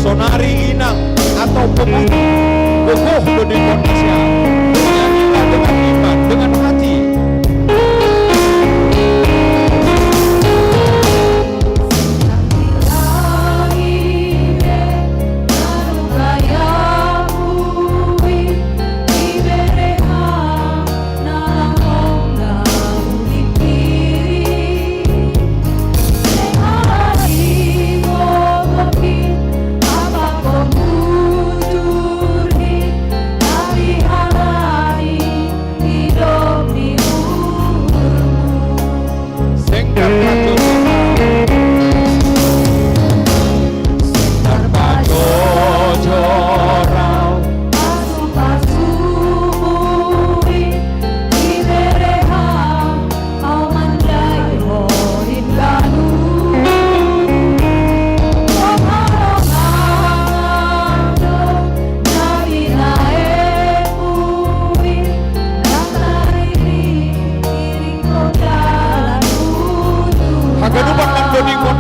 Sonari inang atau pemuda kokoh di Indonesia, bernyanyilah dengan iman, dengan hati.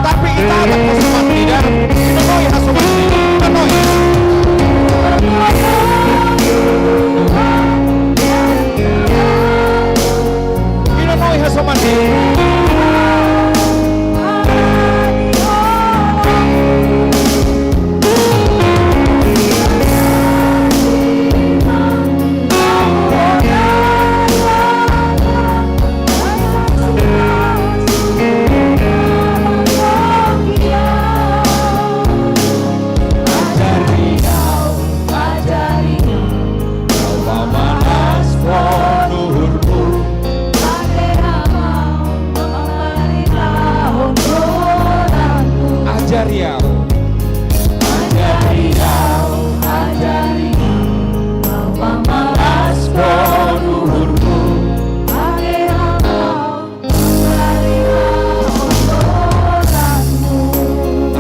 Tapi kita akan kesumat tidak, kita noi hasumat, kita noi. Kita noi hasumat.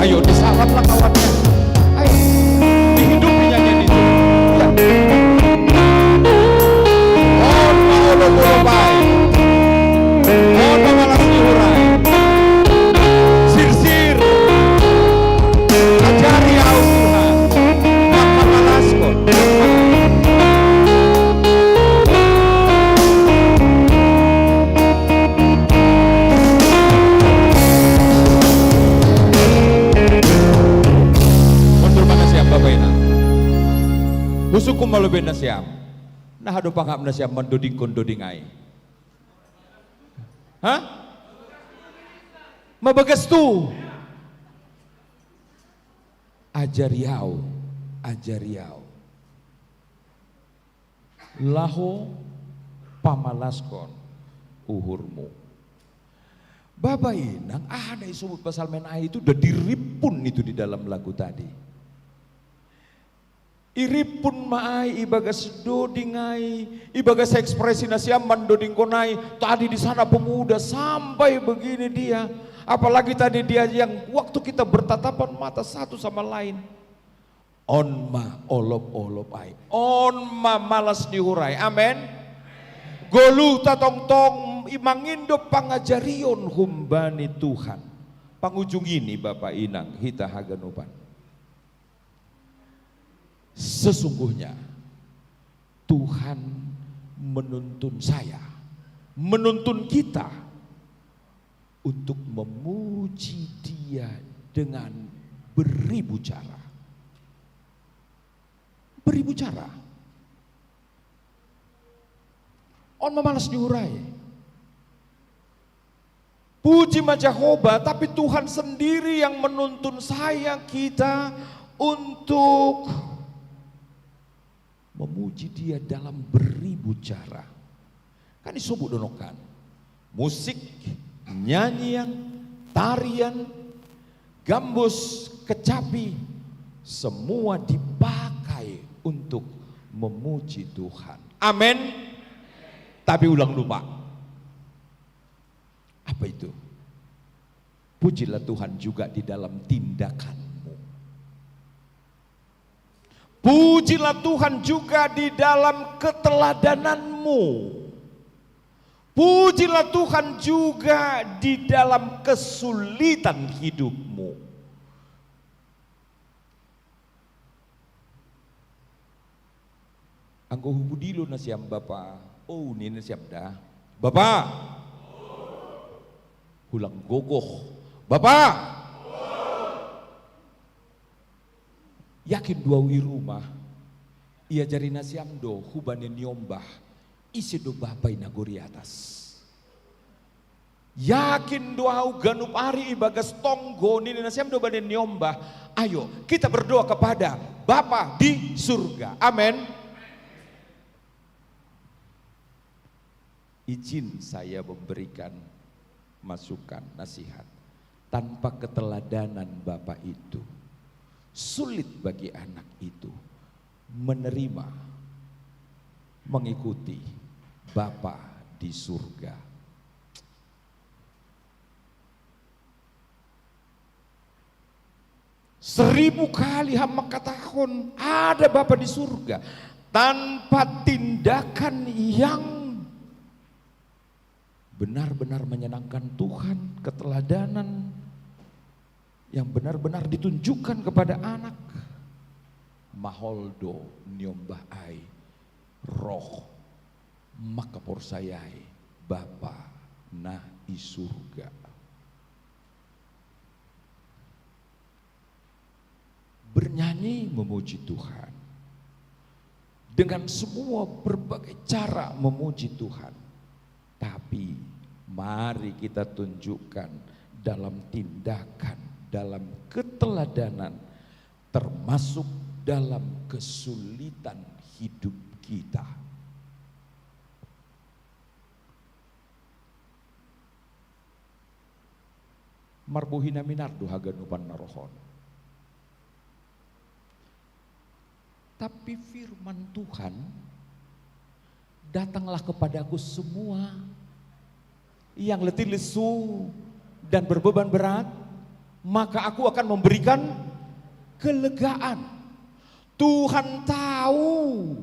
Ayo disalatlah kawannya. Ayo dihidupi nyanyian itu. Ya. On maolo mulai. On mamalas diurai. Sir-sir. Ajari au Tuhan. Mamalas kon. Husukum malu benda siam. Nah hado pangap na siam mendoding kondodingai. Hah? Mabagas tu. Ajariau, ajariau. Laho pamalaskon uhurmu. Bapak Inang, ada disebut pasal menai itu udah diripun itu di dalam lagu tadi. Iripun maai ibagas dodingai, ibagas ekspresi nasiam mandoding konai. Tadi di sana pemuda sampai begini dia. apalagi tadi dia yang waktu kita bertatapan mata satu sama lain. Onma olop-olop ai, onma malas dihurai, amin. Golu tatong-tong imangindo pangajarion humbani Tuhan. Pangujung ini Bapak Inang hita haganupan. Sesungguhnya Tuhan menuntun saya, menuntun kita untuk memuji Dia dengan beribu cara. Beribu cara. On memalas diurai. Puji Jehovah, tapi Tuhan sendiri yang menuntun saya, kita untuk memuji Dia dalam beribu cara. Kan disebut donokan. Musik, nyanyian, tarian, gambus, kecapi, semua dipakai untuk memuji Tuhan. Amin. Tapi ulang lupa. Apa itu? Pujilah Tuhan juga di dalam tindakanmu. Pujilah Tuhan juga di dalam keteladananmu. Pujilah Tuhan juga di dalam kesulitan hidupmu. Anggo hubudilo na siyam Bapa. Oh, ini siap dah. Bapak. Hulang gogoh. Bapak. Yakin dua rumah. Ia jari nasiam do hubanin nyombah. Isi do bapai nagori atas. Yakin doa ganup ari ibagas tonggo nini nasiam do banin nyombah. Ayo kita berdoa kepada Bapa di surga. Amin. Izin saya memberikan masukan, nasihat. Tanpa keteladanan Bapak itu, sulit bagi anak itu menerima, mengikuti Bapa di surga. Seribu kali hamba katakan ada Bapa di surga, tanpa tindakan yang benar-benar menyenangkan Tuhan, keteladanan yang benar-benar ditunjukkan kepada anak. Maholdo nyombah ai roh maka porsayai Bapa na i surga. Bernyanyi memuji Tuhan dengan semua berbagai cara memuji Tuhan. Tapi mari kita tunjukkan dalam tindakan, dalam keteladanan, termasuk dalam kesulitan hidup kita. Marbuhina minardu haganupan narohon. Tapi firman Tuhan, datanglah kepadaku semua yang letih lesu dan berbeban berat, maka aku akan memberikan kelegaan. Tuhan tahu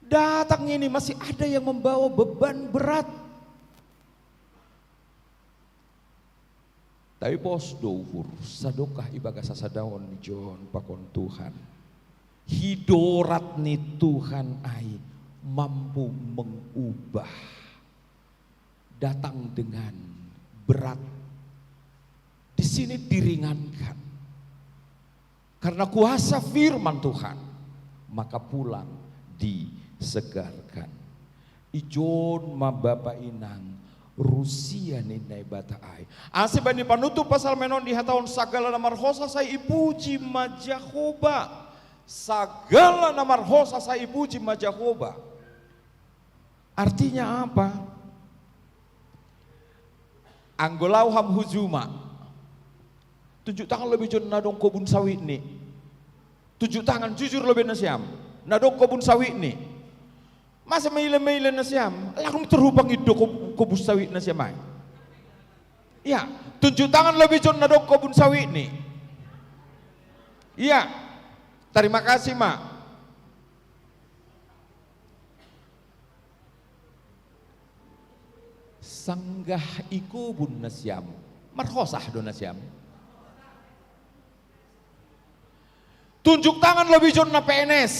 datang ini masih ada yang membawa beban berat. Tapi pos dohur sadokah ibaga sasadaon jon pakon Tuhan. Hidorat ni Tuhan ai mampu mengubah. Datang dengan berat, di sini diringankan karena kuasa firman Tuhan, maka pulang disegarkan. Ijon ma Bapa Inang Rusia ninai bata ai. Ase bani panutup pasal menon di hataon sagala namar hosa saya ipuji ma Jehovah. Sagala namar hosa saya ipuji ma Jehovah. Artinya apa? Anggolau ham hujuma. 7 tangan lebih jon nadong kobun sawit ni. 7 tangan jujur lebih nasiam. Nadong kobun sawit ni. Masa maile-maile nasiam. Langsung terhubang itu kobun sawit nasiam. Ya, tunjuk tangan lebih jon nadong kobun sawi nih. Iya, terima kasih mak. Sanggah iku bun nasyam, marhosah do nasyam. Tunjuk tangan lebih jon na PNS.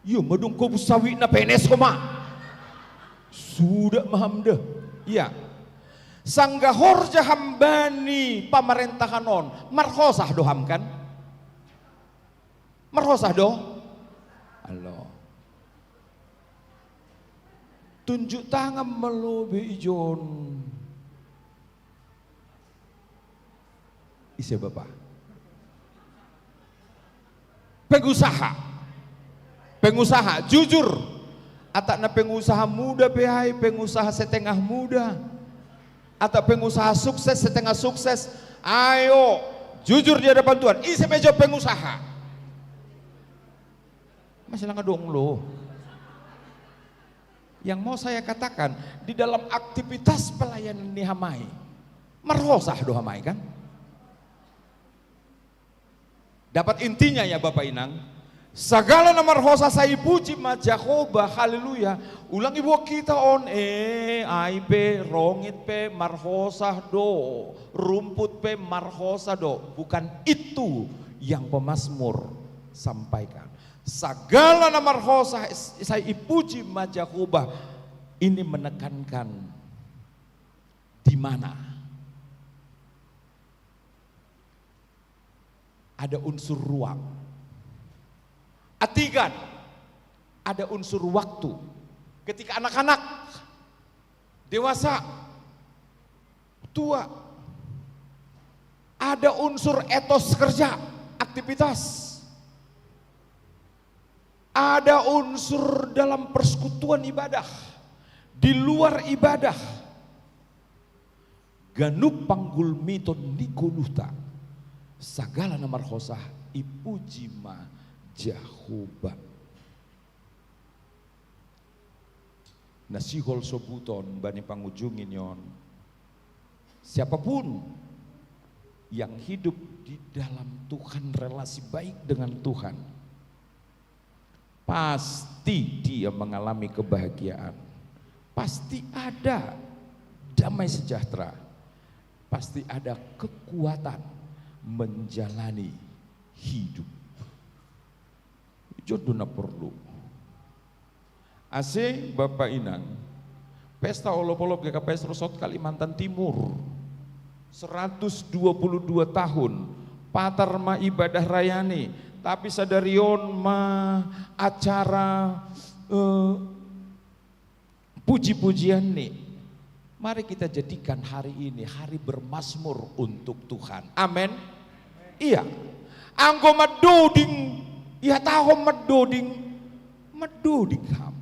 Yo madung kobun sawi na PNS ko mak. Sudah maham deh. Iya. Sanggahor jahambani pemerintahan on. Marhosah doham kan? Marhosah do? Allah. Tunjuk tangan melobi ijon. Isi bapak. Pengusaha, jujur. Atakna pengusaha muda behai, pengusaha setengah muda, atau pengusaha sukses setengah sukses. Ayo, jujur di hadapan Tuhan. Isi meja pengusaha. Masih langkah dong lo. Yang mau saya katakan di dalam aktivitas pelayanan nihamai, marhosah dohamai kan? Dapat intinya ya Bapak Inang. Segala nama rosa saya puji ma Jehovah, haleluya. Ulang ibu kita on aipe rongit pe marhosa do, rumput pe marhosa do. Bukan itu yang pemazmur sampaikan. Segala nama rosa saya puji ma Jehovah. Ini menekankan di mana ada unsur ruang. Atigan, ada unsur waktu. Ketika anak-anak, dewasa, tua, ada unsur etos kerja, aktivitas. Ada unsur dalam persekutuan ibadah, di luar ibadah. Ganup panggul miton nikuluhta, segala nama khosah ipuji ma Jehovah. Nasihol sobuton bani pangujungin yon. Siapapun yang hidup di dalam Tuhan, relasi baik dengan Tuhan, pasti dia mengalami kebahagiaan. Pasti ada damai sejahtera. Pasti ada kekuatan menjalani hidup. Joduna perlu. Ase Bapak Inang, pesta olop-olop GKPS Resort Kalimantan Timur, 122 tahun, patar ma ibadah rayani, tapi sadarion ma acara puji-pujian nih. Mari kita jadikan hari ini hari bermazmur untuk Tuhan. Amin. Iya. Anggo madoding. Ya tahu medoding ham.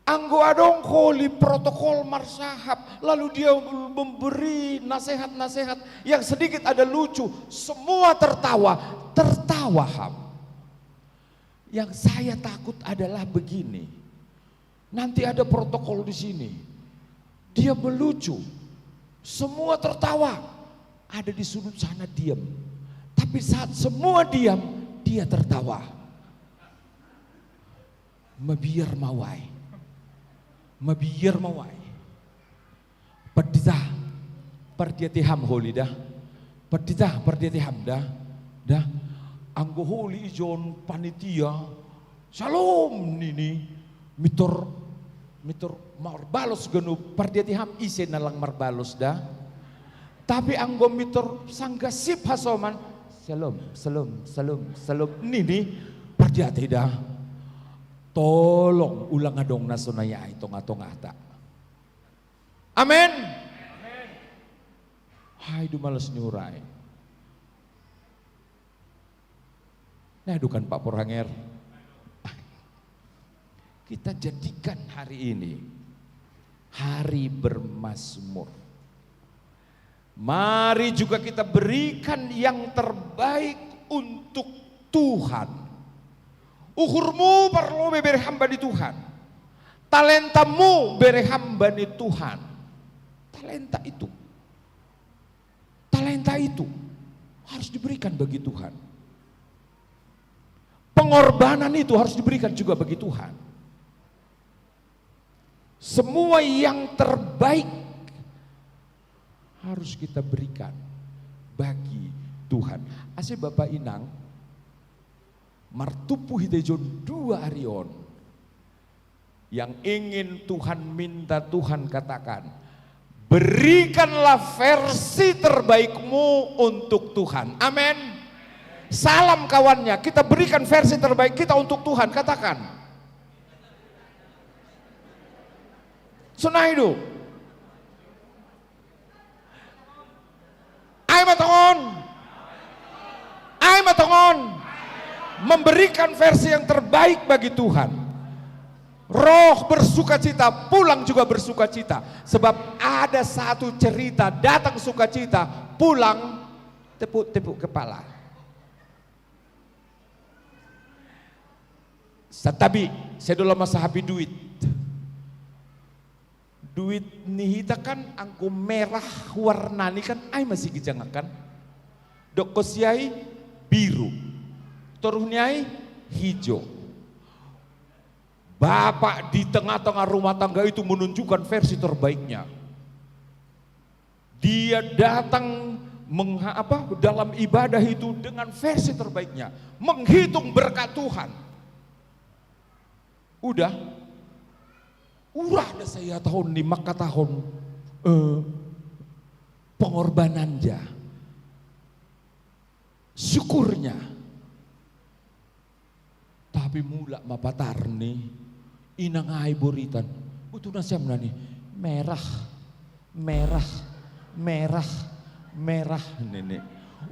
Anggo adong koli protokol marsahap, lalu dia memberi nasihat-nasihat yang sedikit ada lucu, semua tertawa ham. Yang saya takut adalah begini, nanti ada protokol di sini, dia melucu, semua tertawa, ada di sudut sana diam. Tapi saat semua diam, dia tertawa. Mabiyar mawai. Perditiham holi dah. Perditiham dah. Anggo holi ijon panitia. Shalom nini. Mitor marbalos genu perditiham isi nalang marbalos dah. Tapi anggo mitor sanggasip hasoman. Salam. Nini perjati dah. Tolong ulang adong nasonaya itong-atong ata. Amin. Hai dumalas nyurai. Nah dukan Pak Poranger. Kita jadikan hari ini hari bermazmur. Mari juga kita berikan yang terbaik untuk Tuhan. Uhurmu perlu beber hamba di Tuhan. Talentamu bere hamba ni Tuhan. Talenta itu harus diberikan bagi Tuhan. Pengorbanan itu harus diberikan juga bagi Tuhan. Semua yang terbaik harus kita berikan bagi Tuhan. Ase Bapak Inang, martupu hitejon dua arion, yang ingin Tuhan minta, Tuhan katakan, berikanlah versi terbaikmu untuk Tuhan. Amin. Salam kawannya, kita berikan versi terbaik kita untuk Tuhan. Katakan. Sunaidu. Ai matongon. Memberikan versi yang terbaik bagi Tuhan. Roh bersukacita, pulang juga bersukacita. Sebab ada satu cerita, datang sukacita, pulang tepuk-tepuk kepala. Satabi, saya dulu masa happy duit. Duit nihita kan angku merah warna ni kan, ay masih gijangakan. Dok kosiai biru, toruhnyai hijau. Bapak di tengah-tengah rumah tangga itu menunjukkan versi terbaiknya. Dia datang dalam ibadah itu dengan versi terbaiknya, menghitung berkat Tuhan. Udah dah saya tahun 5 tahun pengorbanannya, syukurnya. Tapi mula mapatar nih, inang ay buritan, butuh nasyam na nih, merah, nenek.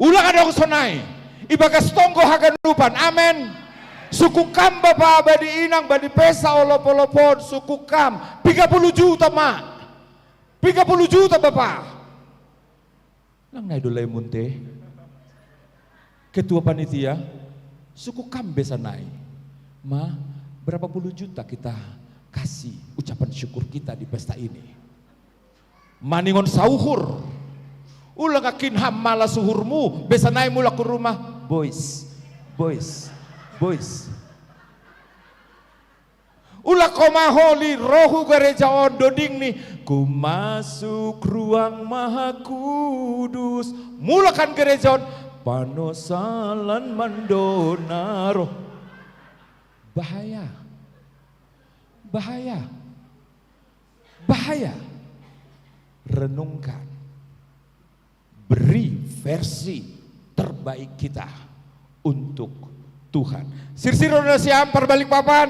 Ulang ada sonai, ibagas tonggo haganupan, amen. Suku kam Bapak badi inang badi pesa olop-olopon, suku kam 30 juta mak, 30 juta Bapak. Lang na idolay munte, ketua panitia, suku kam besa nai, ma berapa puluh juta kita kasih ucapan syukur kita di pesta ini. Maningon sauhur, ulang akin ham malah suhurmu, besa nai mula ke rumah, boys. Ulah komaholi rohu gereja ondoding nih, ku masuk ruang maha kudus. Mulakan gereja on panosalan mandonaro. Bahaya. Renungkan, beri versi terbaik kita untuk Tuhan. Sirsiro na siampar Balikpapan,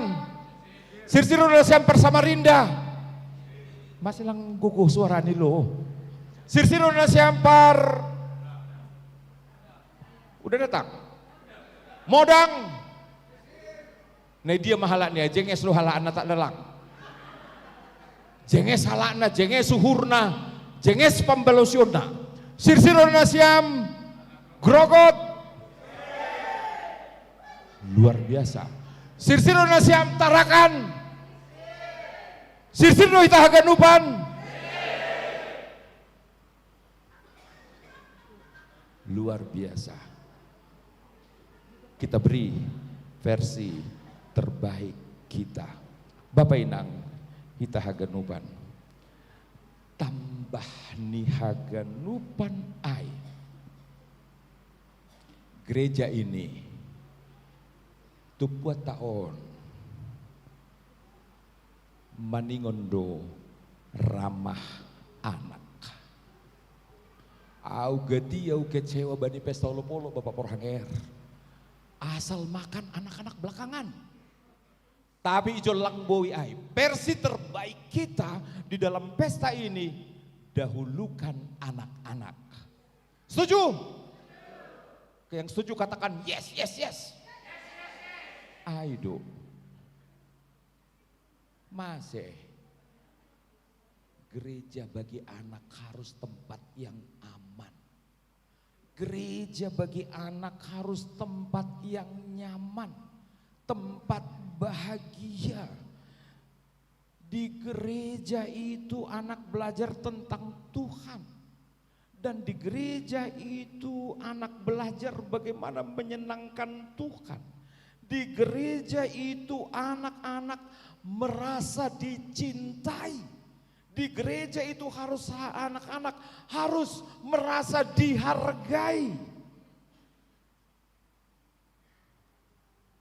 sirsiro na siampar Samarinda, masih lang guguh suara nilo. Sirsiro na siampar, udah datang, modang, nah dia mahalaknya, jenges lu halaan tak lelang, jenges halakna, jenges suhurna, jenges pembelosiona. Sirsiro na siam grogot, luar biasa. Sirsiro nasiam tarakan, sirsiro itahaganupan, luar biasa. Kita beri versi terbaik kita. Bapak Inang itahaganupan, tambah nihaganupan ai. Gereja ini tupuat taon maningondo ramah anak. Au gati au kecewa bani pesta polo Bapak Porhanger. Asal makan anak-anak belakangan. Tapi ijo langboi ai. Versi terbaik kita di dalam pesta ini, dahulukan anak-anak. Setuju? Yang setuju katakan yes. Aido masih gereja bagi anak harus tempat yang aman. Gereja bagi anak harus tempat yang nyaman, tempat bahagia. Di gereja itu anak belajar tentang Tuhan. Dan di gereja itu anak belajar bagaimana menyenangkan Tuhan. Di gereja itu anak-anak merasa dicintai. Di gereja itu anak-anak harus merasa dihargai.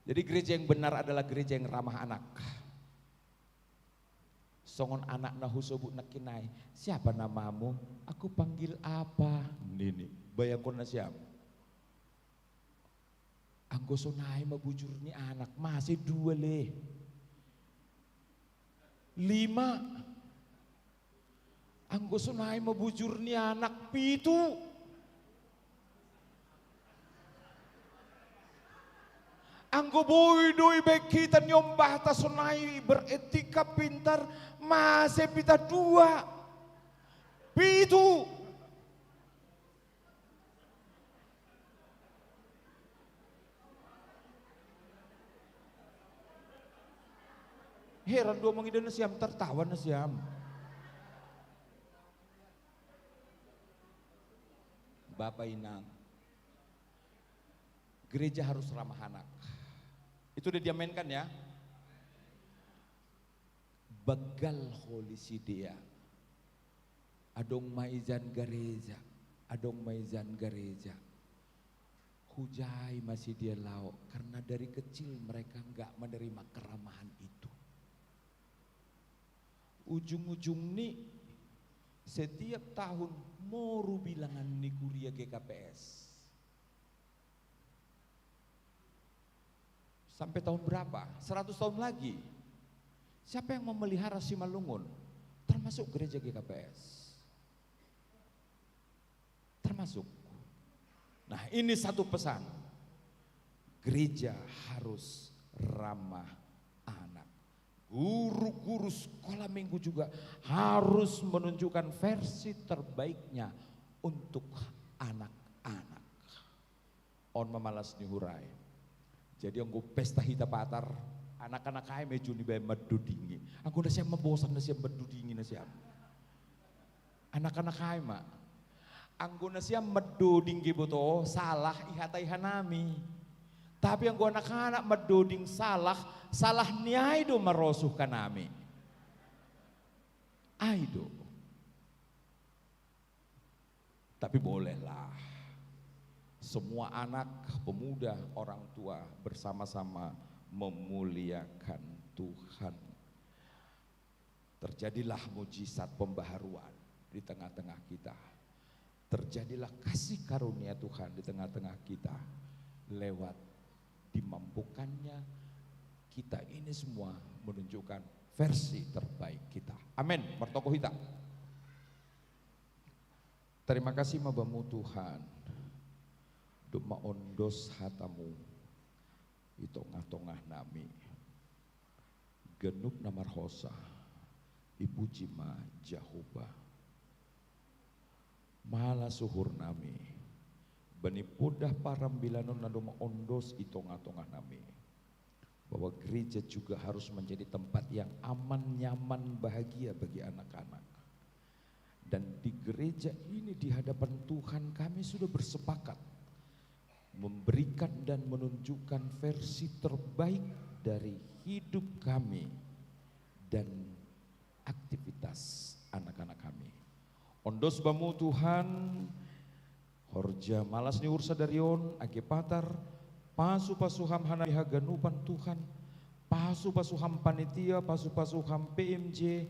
Jadi gereja yang benar adalah gereja yang ramah anak. Songon anak nahu sobuk nakinai, siapa namamu? Aku panggil apa? Nini, bayangkan na siapa? Anggo sonai mabujur ni anak, masih 2 le. 5. Anggo sonai mabujur ni anak 7. Anggo boy doi baik kita nyombah ta sonai beretika pintar masih pita 2. 7. Heran dua mengida na siam, tertawa na siam. Bapak Inang, gereja harus ramah anak. Itu udah dia mainkan ya. Begal holisi dia. Adong maizan gereja, adong maizan gereja. Hujai masih dia lau, karena dari kecil mereka enggak menerima keramahan itu. Ujung-ujung nih, setiap tahun moru bilangan nih kuliah GKPS. Sampai tahun berapa? 100 tahun lagi. Siapa yang memelihara Simalungun? Termasuk gereja GKPS. Termasuk. Nah, ini satu pesan. Gereja harus ramah anak. Guru-guru sekolah minggu juga harus menunjukkan versi terbaiknya untuk anak-anak. On memalas nihurai. Jadi anggo pesta hita patar, anak-anak kaya meju ni bay medu dingin. Anggo na siya mabosan na siya medu dingin na siya. Anak-anak kaya mak. Anggo na siya medu dingin boto, salah ihatay hanami. Tapi anggo anak-anak medu ding salah niay do marosuh kanami. Ay do. Tapi bolehlah. Semua anak, pemuda, orang tua bersama-sama memuliakan Tuhan. Terjadilah mujizat pembaharuan di tengah-tengah kita. Terjadilah kasih karunia Tuhan di tengah-tengah kita. Lewat dimampukannya kita ini semua menunjukkan versi terbaik kita. Amin. Mertokoh kita. Terima kasih mabamu Tuhan. Duma ondos hatamu itu tengah-tengah nami genuk namar hosa ibu jima Jehovah mahala suhur nami bani podah parambilanon na duma ondos itu tengah-tengah nami bahwa gereja juga harus menjadi tempat yang aman, nyaman, bahagia bagi anak-anak. Dan di gereja ini di hadapan Tuhan kami sudah bersepakat memberikan dan menunjukkan versi terbaik dari hidup kami dan aktivitas anak-anak kami. Ondos bamu Tuhan, horja malas ni ursa darion, age patar, pasu pasuham hanami haganupan Tuhan, pasu pasuham panitia, pasu pasuham PMJ,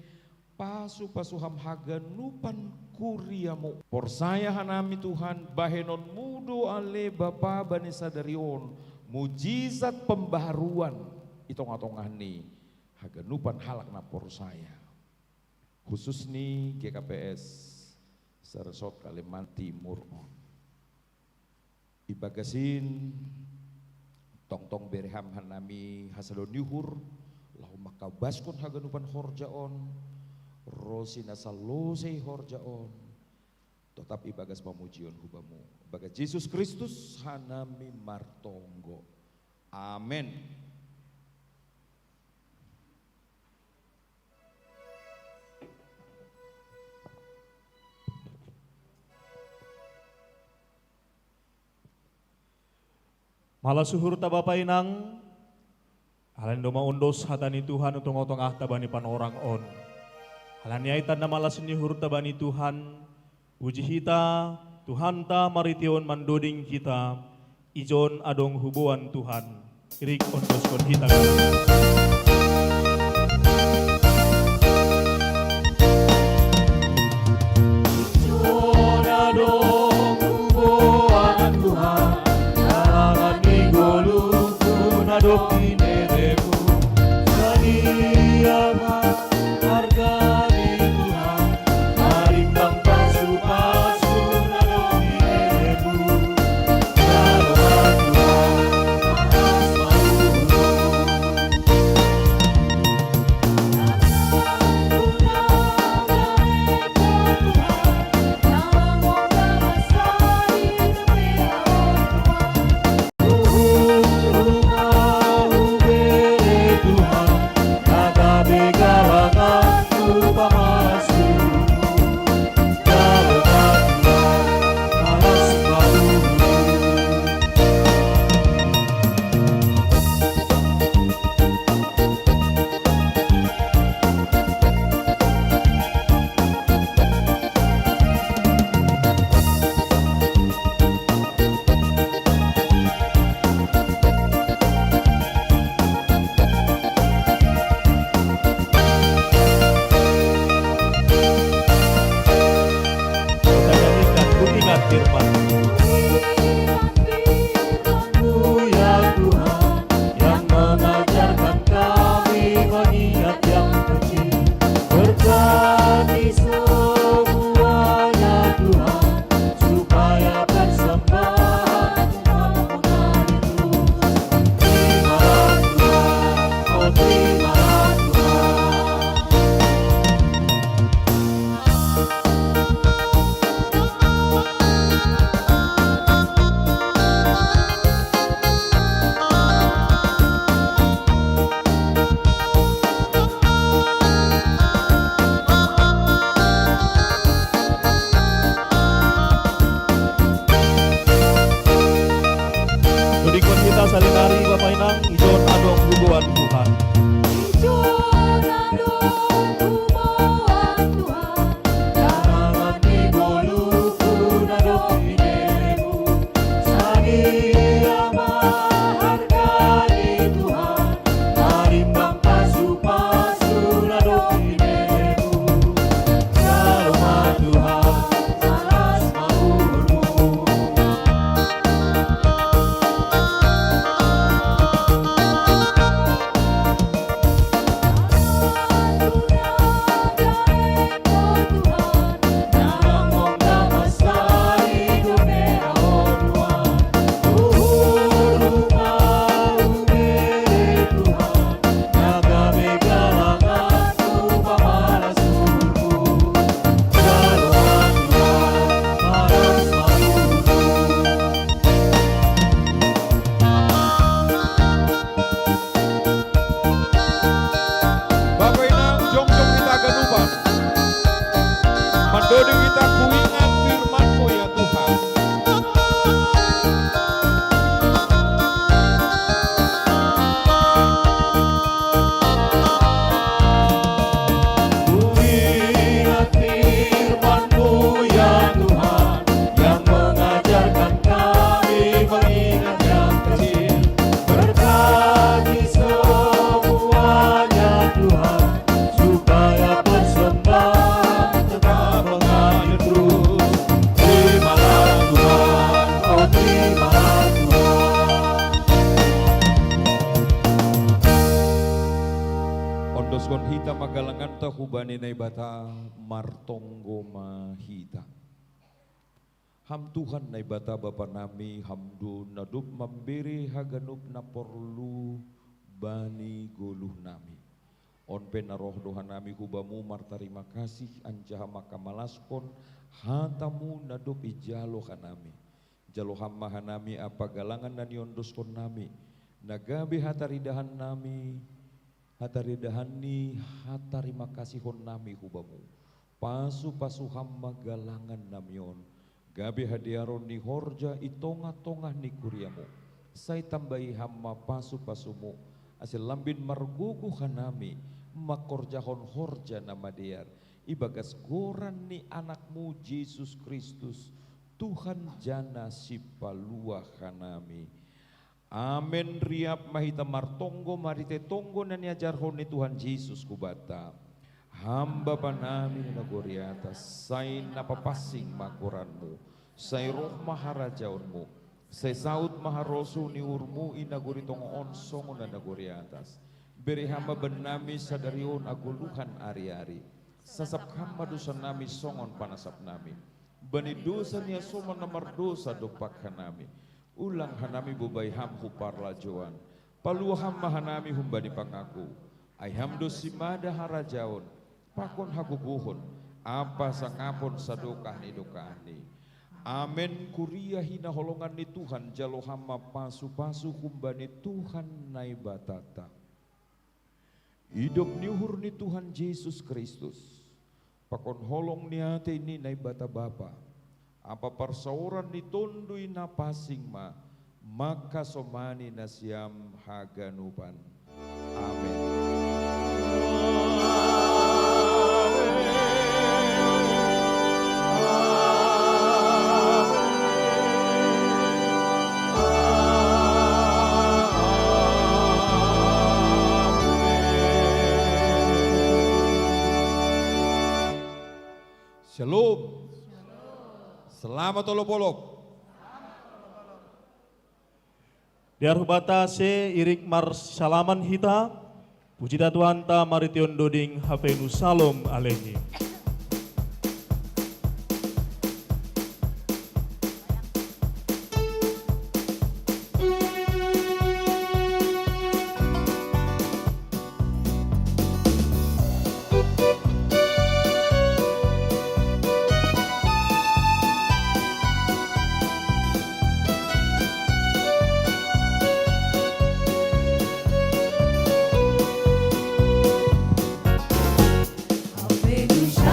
pasu pasuham haganupan kuriamu. Porsaya hanami Tuhan, bahenon mudo ale bapa banisa darion, mujizat pembaharuan itong-atongah ni haganupan halak na porsaya. Khusus ni GKPS Saresot Kalimantan Timur. Ibagasin tong-tong bereham hanami hasalon yuhur, lahu makabaskon haganupan horjaon. Rosina salosei horjaon tetap ibagas pamujion hubamu bagas Yesus Kristus hanami martonggo. Amin. Malah suhur ta Bapa inang, halan doma undos hatani Tuhan untuk ngotong tabani pan orang on. Halan yaitan na malas nyuhur tabani Tuhan, uji hita, Tuhan ta marition mandoding kita, ijon adong hubuan Tuhan, irik ondos kon hita salinari Bapak Inang, ijon adong hubuan Tuhan. Ijon adong hubuan Tuhan, jangan digolupun adong idemu, sagia mahargani Tuhan, marimbang pasu-pasu adong idemu, shalom Tuhan, salas mahurmu. Bapak Inang, jong-jong kita ganupan. Mandodi kita kuingat firman-Mu ya Tuhan. Kuingat firman-Mu ya Tuhan, yang mengajarkan kami mengingat yang kecil. Berkati semuanya Tuhan, supaya persembahan tetap mengalir terus. Terimalah Tuhan, oh terimalah Tuhan. Ondoskon hita magalangan tahubani na ibata martonggo mahita. Ham Tuhan na ibata Bapa nami hamdu nadup memberi haganup na porlu bani goluh nami. On penaroh doha nami hubamu martarima kasih anjaha makamalaskon hatamu nadup ijalo kanami. Jalo hamma hanami apa galangan dan yondoskon nami. Nagabe hataridahan nami. Hataridahani hatarima kasih hon nami hubamu. Pasu-pasu hamma galangan namion. Gabe hadiaron ni horja itonga-tongah ni kuriamu. Sai tambahi hamma pasu-pasumu, asil lambin margugu hanami, makorjahon horja nama diar. Ibagas goran ni anakmu Yesus Kristus, Tuhan jana sipalua hanami. Amen riap mahita martonggo marite tonggo nani ajarhon ni Tuhan Yesus kubata. Hamba panami nagori atas, say napapasing makuranmu, say roh maharajaunmu, say saud maharosu ni urmu inaguri tongo onsong na nagori atas. Beri hamba benami sadarion aguluhan ari-ari, sasap hamba dosa nami songon panasap nami. Bani dosa niya soman namar dosa dopak hanami. Ulang hanami bubay ham hupar lajuan. Paluham mahanami humbani pangaku. Ayham dosimada harajaon. Pakon haguguhon. Apa sangapon sadokah ni dokahni. Amen kuria hina holongan ni Tuhan. Jalo hama pasu-pasu humbani Tuhan nai batata. Hidup niuhur ni Tuhan Yesus Kristus. Pakon holong ni hati ini nai bata bapa. Apa persauran ditundui napasing maka somani nasiam haganupan. Amin. Shalom. Selamat olop-olop. Diarhubata se irik mar salaman hita, puji Tuhan ta marition doding hafenu salom alehi. Hafenu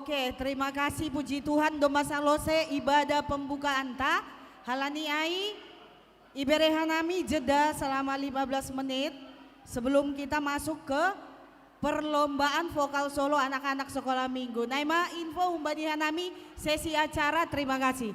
Oke, terima kasih puji Tuhan doma salose ibadah pembukaan ta. Halani ai iberehanami jeda selama 15 menit sebelum kita masuk ke perlombaan vokal solo anak-anak sekolah minggu. Naima info umbadihanami sesi acara, terima kasih.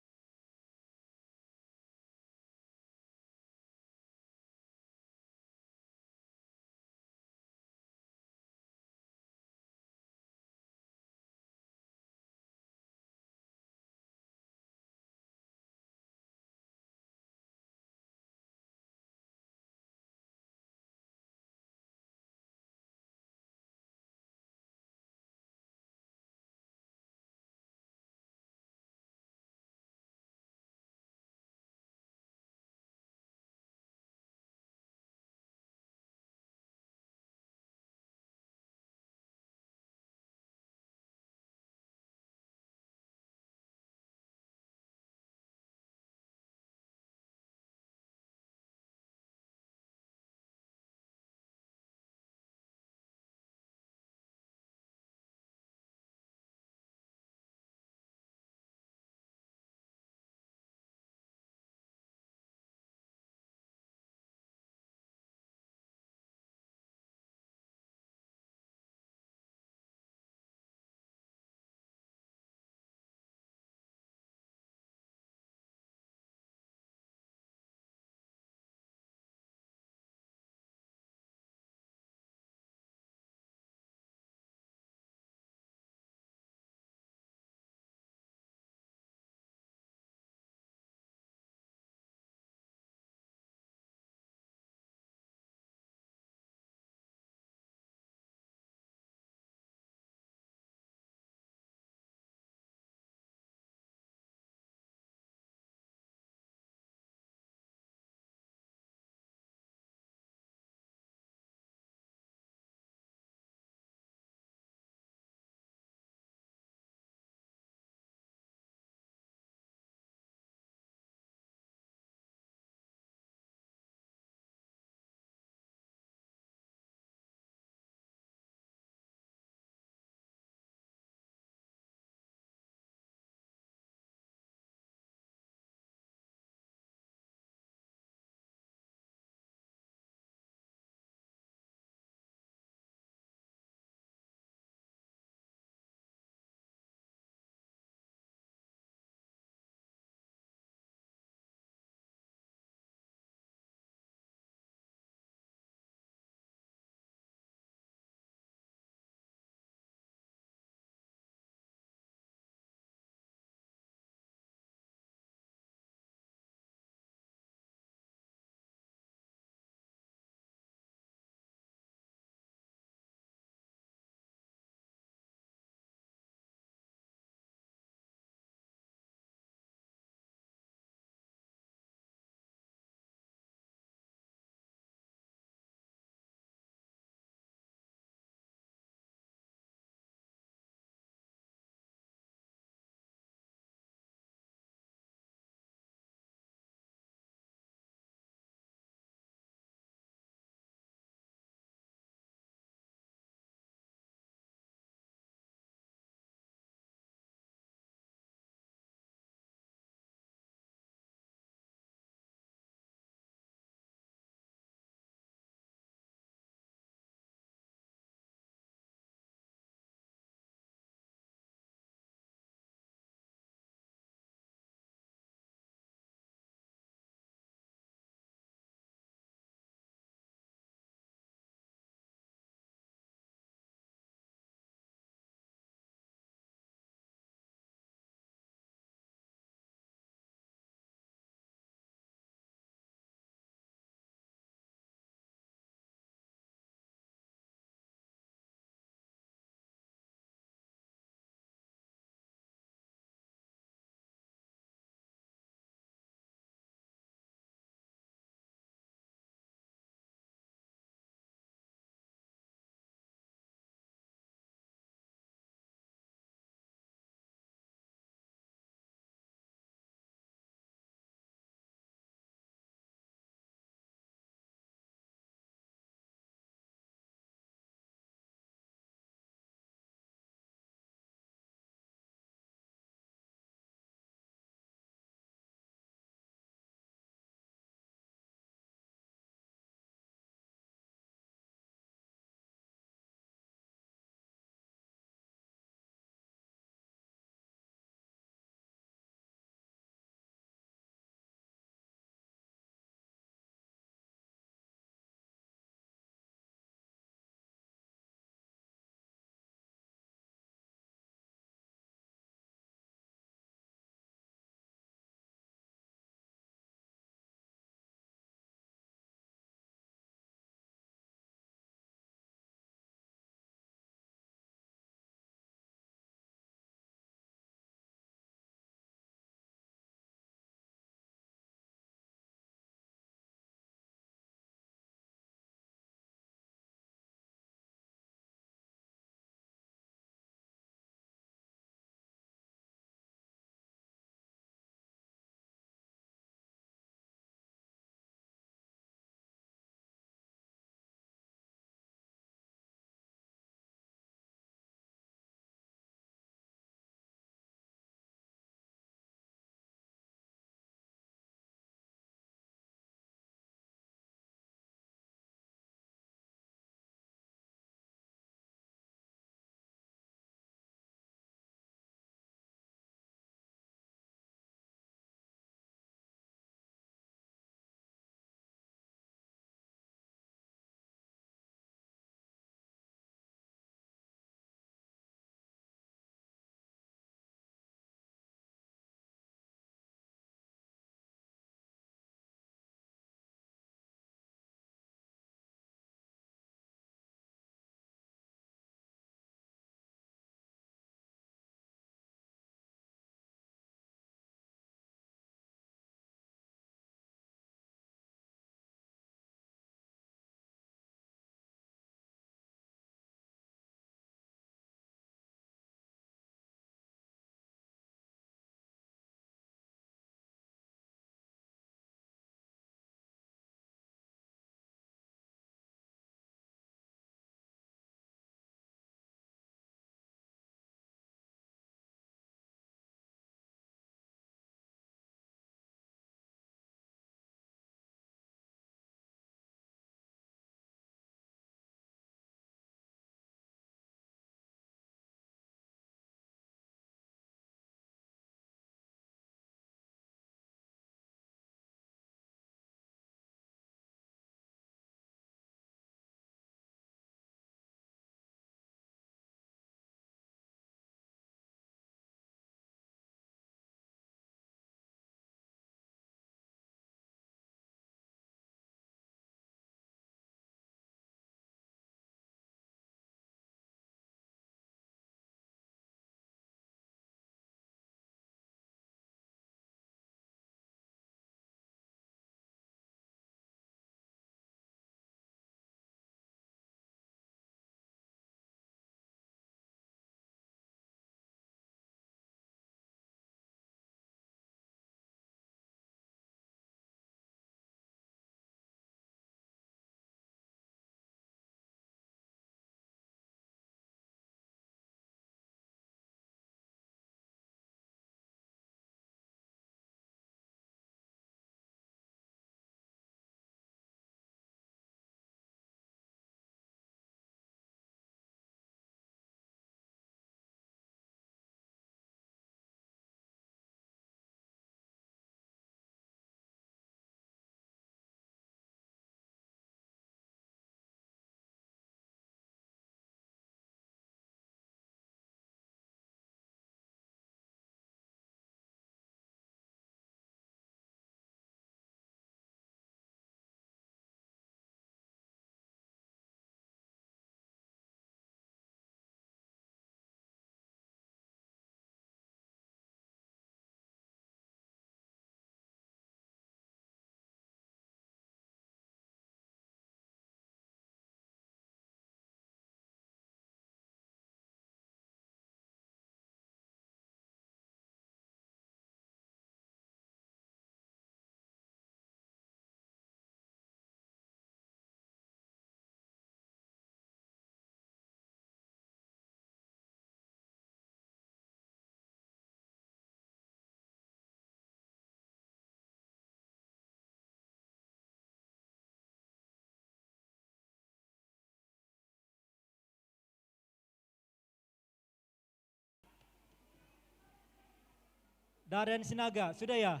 Daren Sinaga, sudah ya?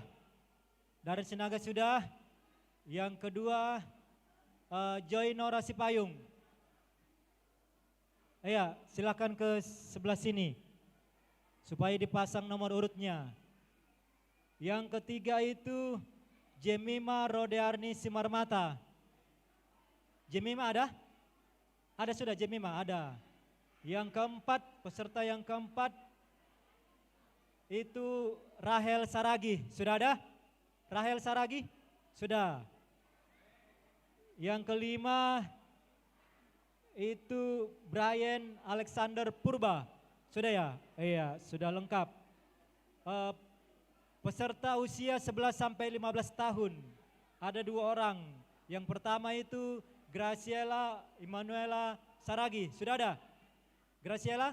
Daren Sinaga sudah. Yang kedua, Joy Nora Sipayung. Ya, silakan ke sebelah sini supaya dipasang nomor urutnya. Yang ketiga itu Jemima Rodearni Simarmata. Jemima ada? Ada sudah Jemima, ada. Yang keempat, peserta yang keempat itu Rahel Saragi. Sudah ada? Rahel Saragi? Sudah. Yang kelima itu Brian Alexander Purba. Sudah ya? Iya, sudah lengkap. Peserta usia 11 sampai 15 tahun. Ada 2 orang. Yang pertama itu Graciela Emanuela Saragi. Sudah ada? Graciela?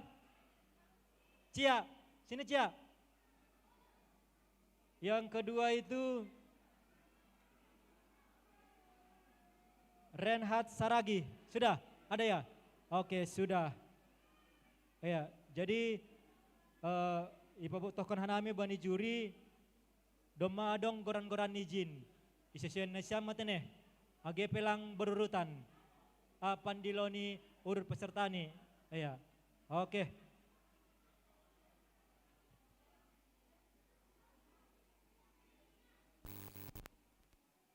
Cia, sini Cia. Yang kedua itu Renhat Saragi. Sudah? Ada ya? Oke, sudah. Ya, jadi Ibu tohkan hanami bani juri doma dong goran-goran izin. Isesyen na siya matene. Age pelang berurutan. Pandiloni urut peserta ni. Ya. Oke.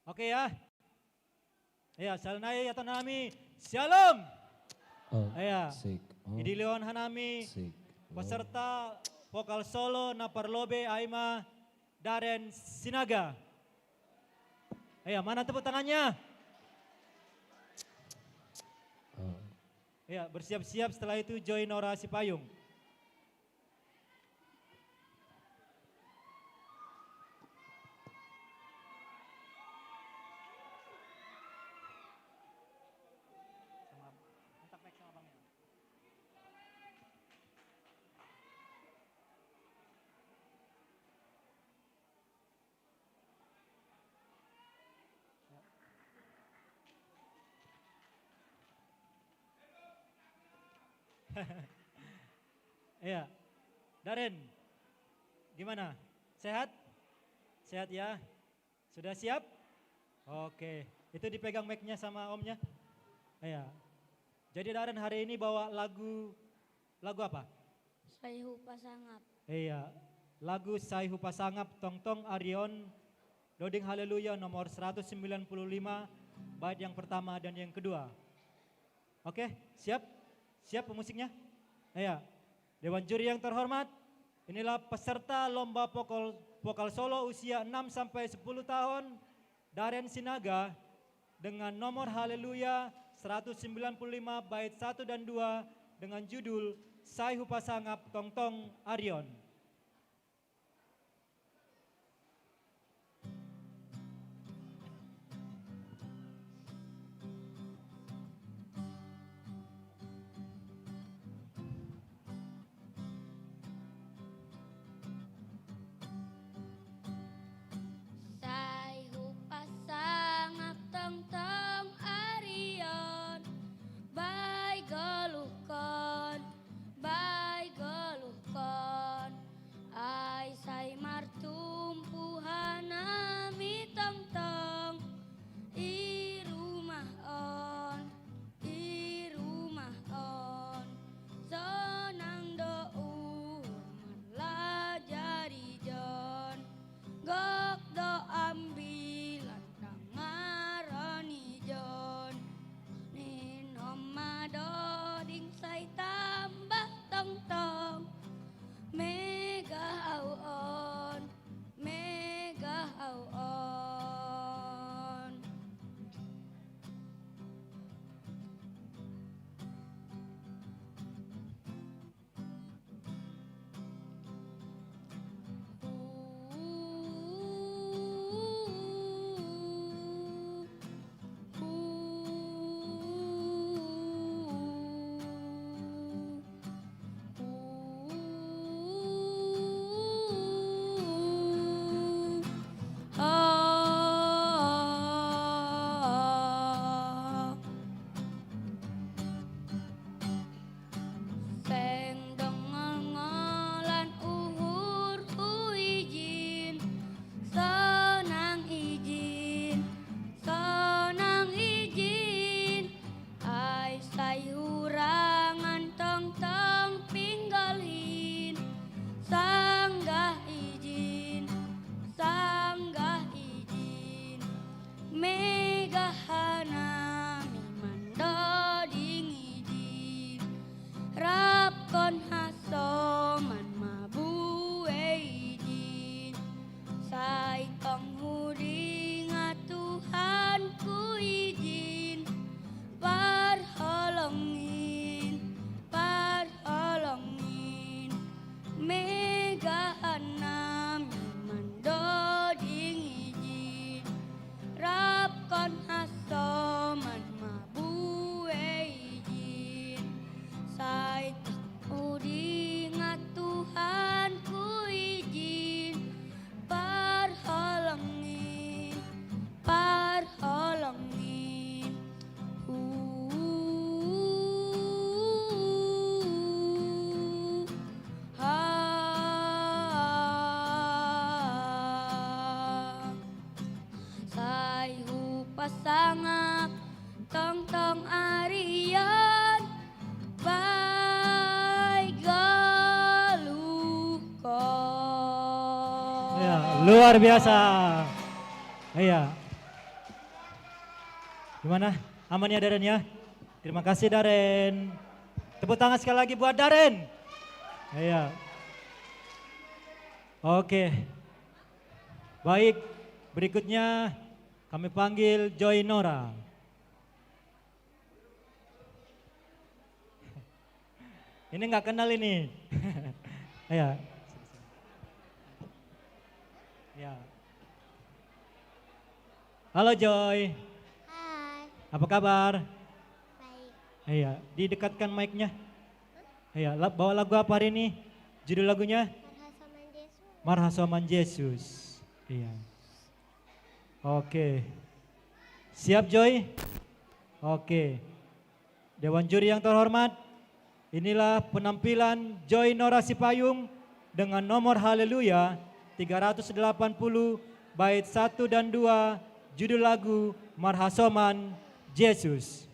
Oke ya. Ya, salnai atau nami. Shalom. Ya. Idilion hanami. Peserta vokal solo na parlobe Aima Daren Sinaga. Ya, mana tepuk tangannya? Ya, bersiap-siap setelah itu Joy Nora Sipayung. Ya, Daren, gimana? Sehat? Sehat ya? Sudah siap? Oke, itu dipegang mic-nya sama omnya. Ya, jadi Daren hari ini bawa lagu apa? Sayhu Pasangap. Iya, lagu Sayhu Pasangap Tongtong Arion Doding Haleluya nomor 195 bait yang pertama dan yang kedua. Oke, siap? Siap pemusiknya? Ya, Dewan Juri yang terhormat, inilah peserta lomba vokal solo usia 6 sampai 10 tahun Daren Sinaga dengan nomor Haleluya 195 bait 1 dan 2 dengan judul Sayhu Pasangap Tongtong Arion. Sayhu Pasangap Tongtong Arion. Bay geluhkon, bay geluhkon. Luar biasa. Iya. Gimana? Aman ya Daren ya? Terima kasih Daren. Tepuk tangan sekali lagi buat Daren. Iya. Oke. Baik, berikutnya kami panggil Joy Nora. Ini nggak kenal ini. Iya. Ya. Halo Joy, Hai, apa kabar? baik. Iya, didekatkan mic-nya. Iya, bawa lagu apa hari ini? Judul lagunya? Marhasoman Yesus. Marhasoman Yesus. Iya. Oke. Siap Joy? Oke. Dewan juri yang terhormat, inilah penampilan Joy Nora Sipayung dengan nomor Haleluya 380 bait 1 dan 2, judul lagu Marhasoman Yesus.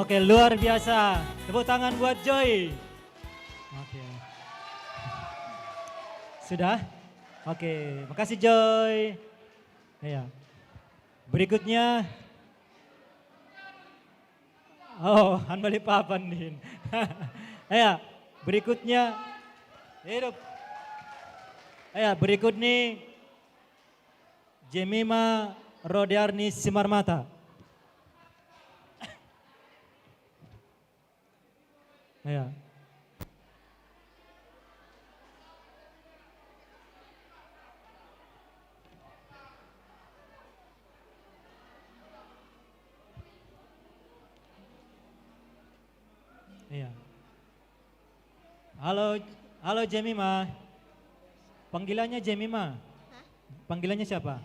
Oke, luar biasa. Tepuk tangan buat Joy. Oke. Sudah? Oke, makasih Joy. Iya. Berikutnya. Oh, Hanbali Papan din. Iya, berikutnya. Hidup. Iya, berikut nih Jemima Rodearni Simarmata. Ya. Iya. Halo Jemima. Panggilannya Jemima. Panggilannya siapa?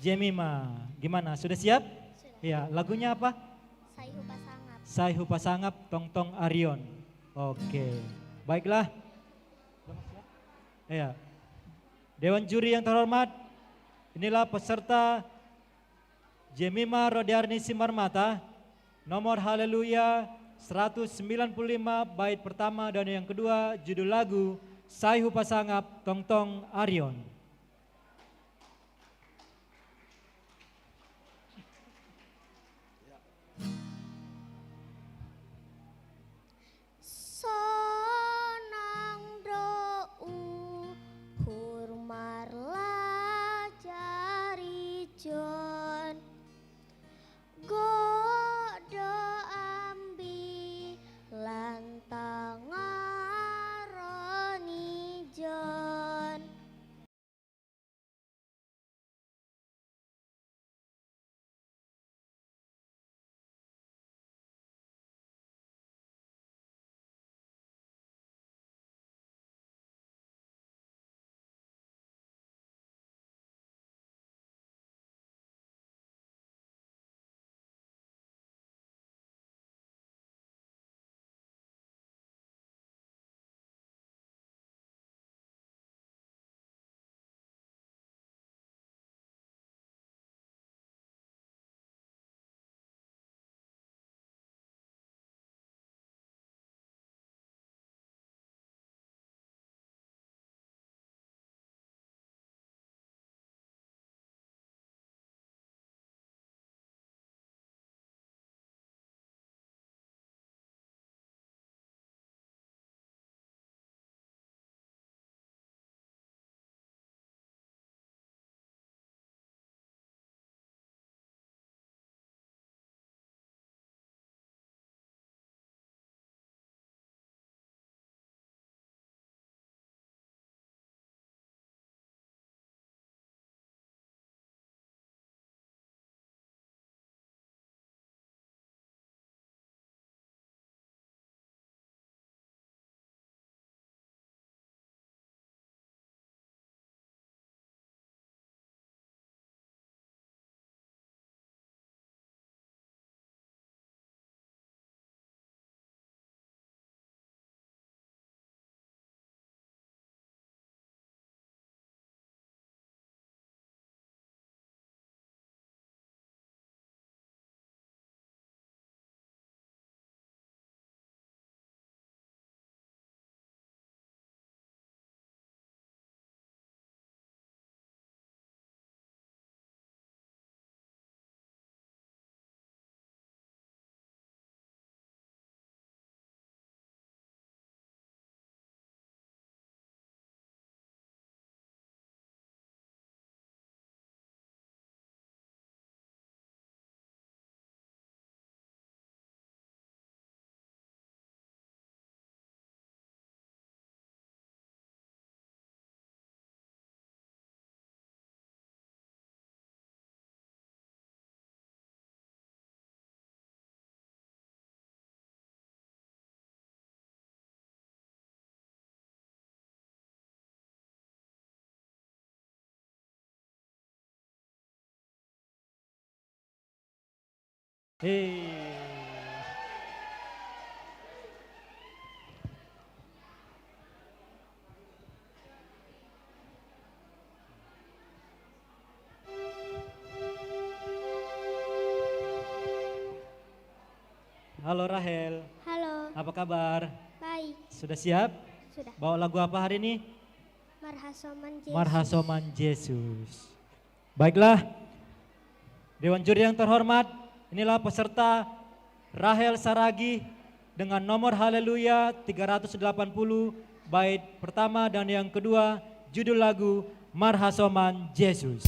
Jemima. Gimana? Sudah siap? Iya. Lagunya apa? Sayhu Pasangap. Sayhu Pasangap Tong Tong Arion. Oke, baiklah. Ya, Dewan juri yang terhormat, inilah peserta Jemima Rodearni Simarmata, nomor Haleluya 195 bait pertama dan yang kedua, judul lagu Sayhu Pasangap Tong Tong Arion. Halo Rahel, Halo, apa kabar? baik. Sudah siap? Sudah. Bawa lagu apa hari ini? Marhasoman Yesus. Marhasoman Yesus. Baiklah, Dewan Juri yang terhormat, inilah peserta Rahel Saragi dengan nomor Haleluya 380, bait pertama dan yang kedua, judul lagu Marhasoman Yesus.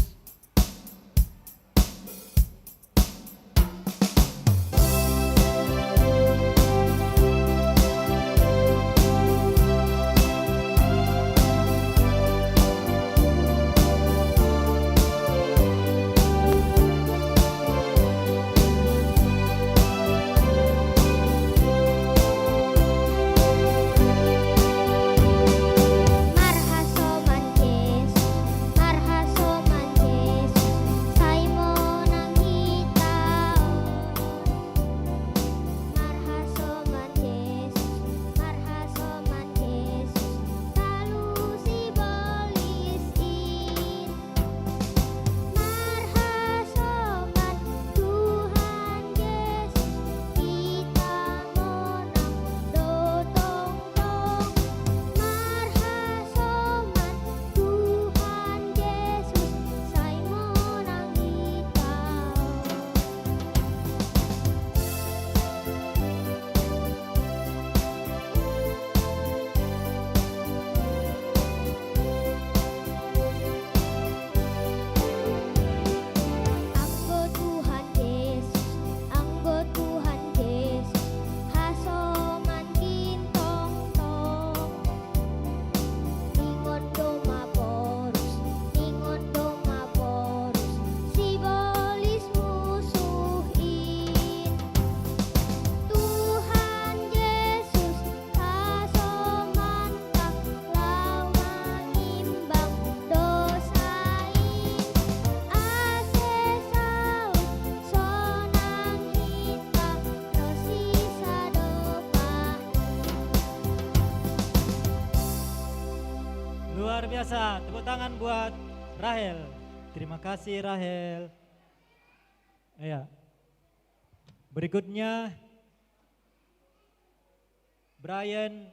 Marhasoman Yesus, Marhasoman Yesus, Saimo nang hitaon. Marhasoman Yesus, Marhasoman Yesus, talusi bolisin. Marhasoman Tuhan Yesus, kita monang dotong-tong. Marhasoman Tuhan Yesus, Saimo nang hitaon. Anggo Tuhan Yesus, anggo Tuhan Yesus, hasoman kintong-tong. Ningon doma porus, ningon doma porus, sibolis musuhin. Tuhan Yesus, hasoman kang lau mangimbang dosain. Ase saut sonang hita rosisa dopah. Luar biasa, tepuk tangan buat Rahel. Terima kasih Rahel. Ya. Berikutnya Brian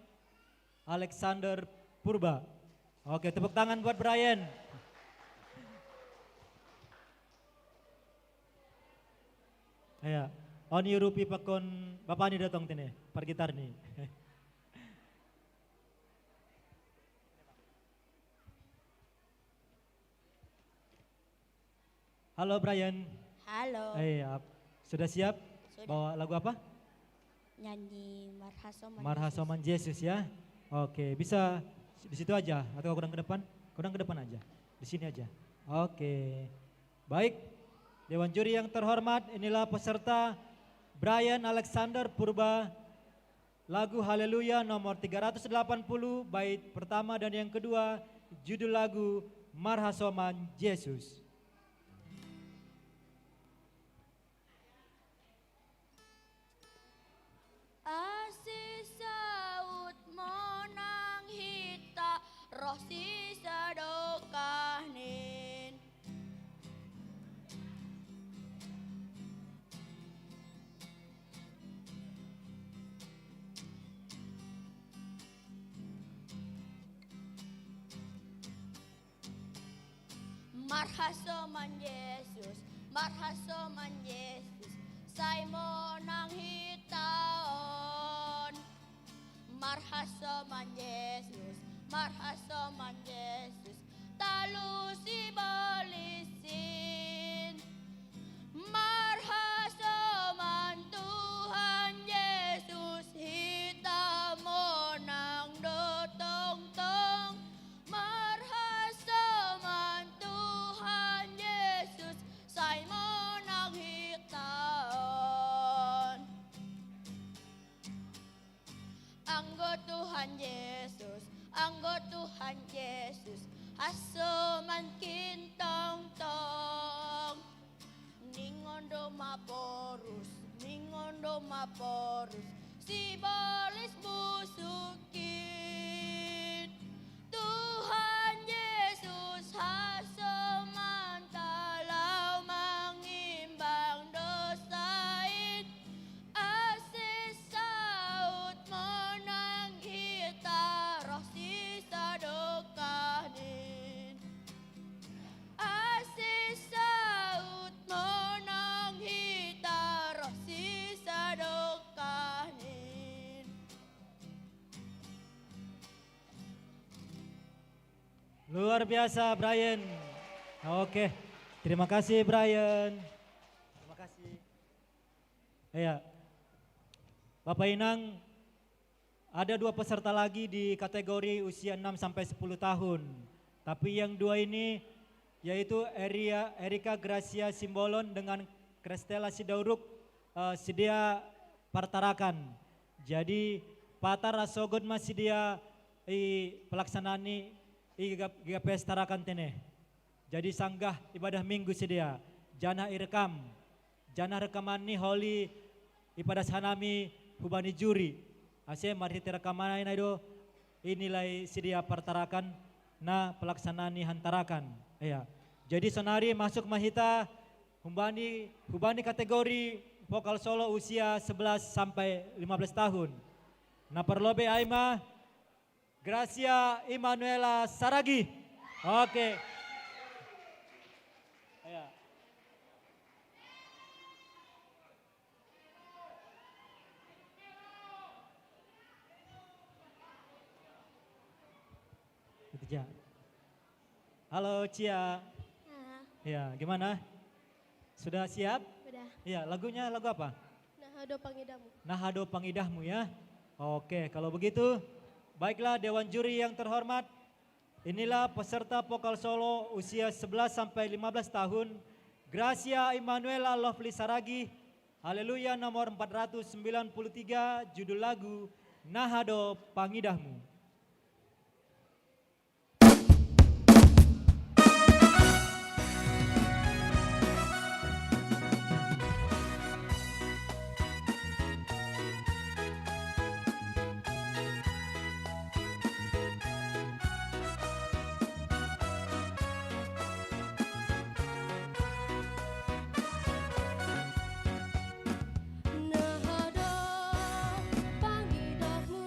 Alexander Purba. Oke, tepuk tangan buat Brian. Ya, on Yurupi pakon bapak ni datang tini, par gitar ni. Halo Brian. Halo, Sudah siap? Sudah. Bawa lagu apa? nyanyi Marhasoman Marhasoman Yesus ya. Oke, bisa di situ aja atau kurang ke depan? Kurang ke depan aja. Di sini aja. Oke. Baik. Dewan juri yang terhormat, inilah peserta Brian Alexander Purba. Lagu Haleluya nomor 380 bait pertama dan yang kedua, judul lagu Marhasoman Yesus. Asih saut monang hita roh sisa dokahnin. Marhasoman Yesus, Marhasoman Yesus, Saimo nang hitaon. Marhasoman Yesus, Marhasoman Yesus, talusi bolisin. Marhasoman Tuhan Yesus, hitamo nang dotong-tong. Marhasoman Tuhan Yesus, Saimo nang hitaon. Anggo Tuhan Yesus, anggo Tuhan Yesus, hasoman kintong-tong. Ningon doma porus, maporus si bolis busukin. Tuhan Yesus hasoman kalau mengimbang dosain. Asis saut menang kita roh sisa dokanin. Asis saut menang kita roh sisa dokanin. Luar biasa Brian. Oke, terima kasih Brian. Terima kasih. Ya, Bapak Inang, ada 2 peserta lagi di kategori usia 6 sampai 10 tahun. Tapi yang 2 ini yaitu Erika Gracia Simbolon dengan Kristela Sidauruk sedia partarakan. Jadi patar rasogod masih dia pelaksanaan GPS tarakan tene. Jadi sanggah ibadah minggu sedia. Jana irekam. Jana rekaman ni holy ipada sanami hubani juri. Ase mari rekaman na do inilai sedia partarakan na pelaksanaan ni hantarakan. Ya. Jadi sonari masuk mahita hubani kategori vokal solo usia 11 sampai 15 tahun. Na perlobe aima Gracia Emanuela Saragi. Oke. Ya. Itu Cia. Halo Cia. Ya, gimana? Sudah siap? Udah. Iya, lagunya lagu apa? Nahado pangidamu. Nahado Pangidahmu ya. Oke, kalau begitu baiklah Dewan Juri yang terhormat. Inilah peserta vokal solo usia 11 sampai 15 tahun. Gracia Emanuela Lovely Saragi. Haleluya nomor 493 judul lagu Nahado Pangidahmu. Nahado pangidahmu,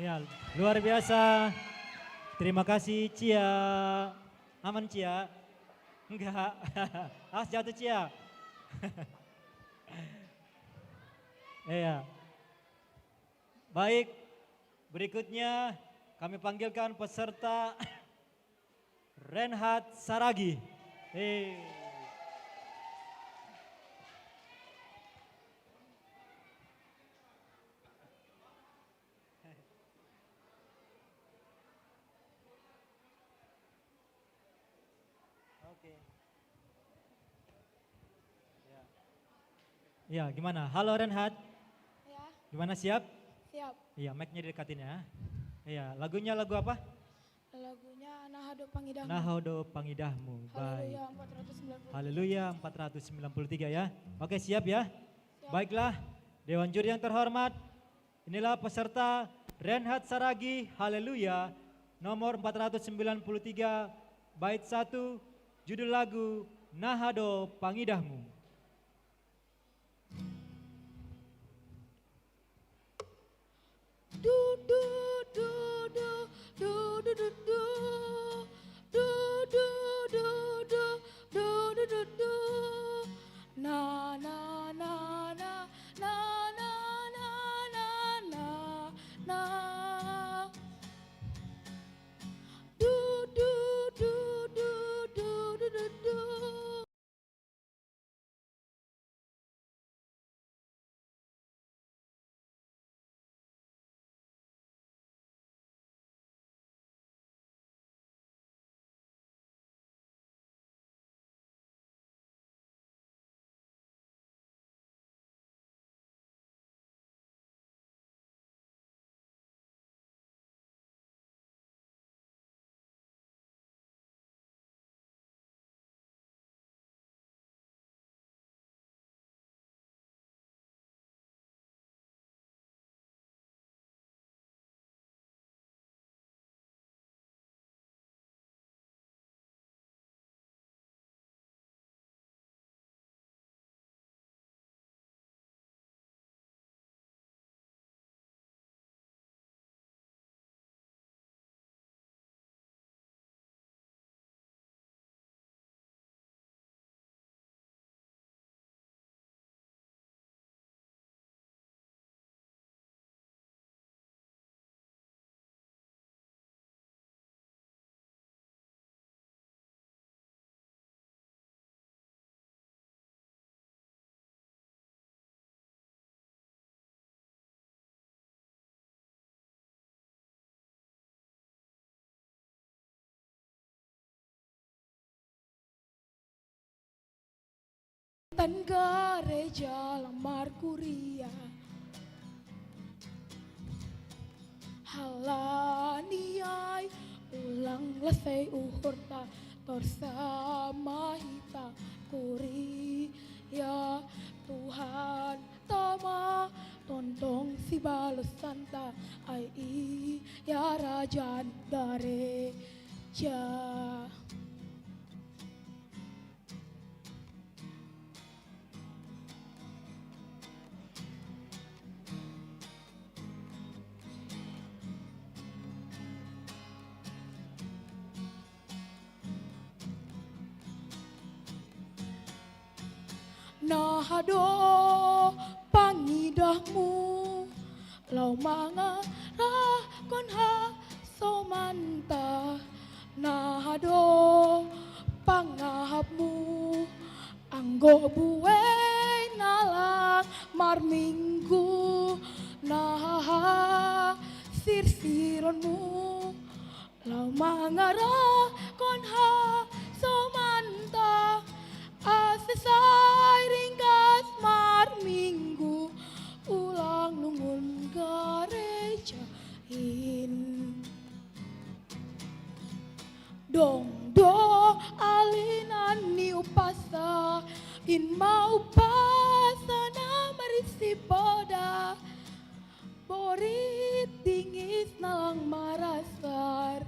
Ya, luar biasa. Terima kasih Cia. Aman Cia? Enggak. Awas jatuh Cia. Iya. Baik, berikutnya kami panggilkan peserta Renhat Saragi. Oke. Ya, gimana? Halo Renhat. Ya, Gimana siap? siap. Iya, mic-nya didekatin ya. Iya, lagunya lagu apa? Lagunya Nahado Pangidahmu. Nahodo Pangidahmu. Baik. Haleluya 493. Haleluya 493 ya. Oke, siap ya. Siap. Baiklah, Dewan Juri yang terhormat. Inilah peserta Renhat Saragi Haleluya nomor 493 bait 1 judul lagu Nahado Pangidahmu. Du du du du du du du du du du du du du du du du na na na na na na na na na na du du du du du du du du. Tan gereja lamar kuria halaniai ulang lesai uhurta torsama hita kuria Tuhan tama tontong si balos santa ai ya rajan gereja. Nahado pangidahmu lau mangarah kon ha somanta nahado pangahapmu anggo buai nalang marminggu nah sirsironmu lau mangarah kon ha somanta asesai ringkas mar minggu ulang lungun gereja in dong do alinan ni upasa in mau pasana marisi poda borit dingis nalang marasar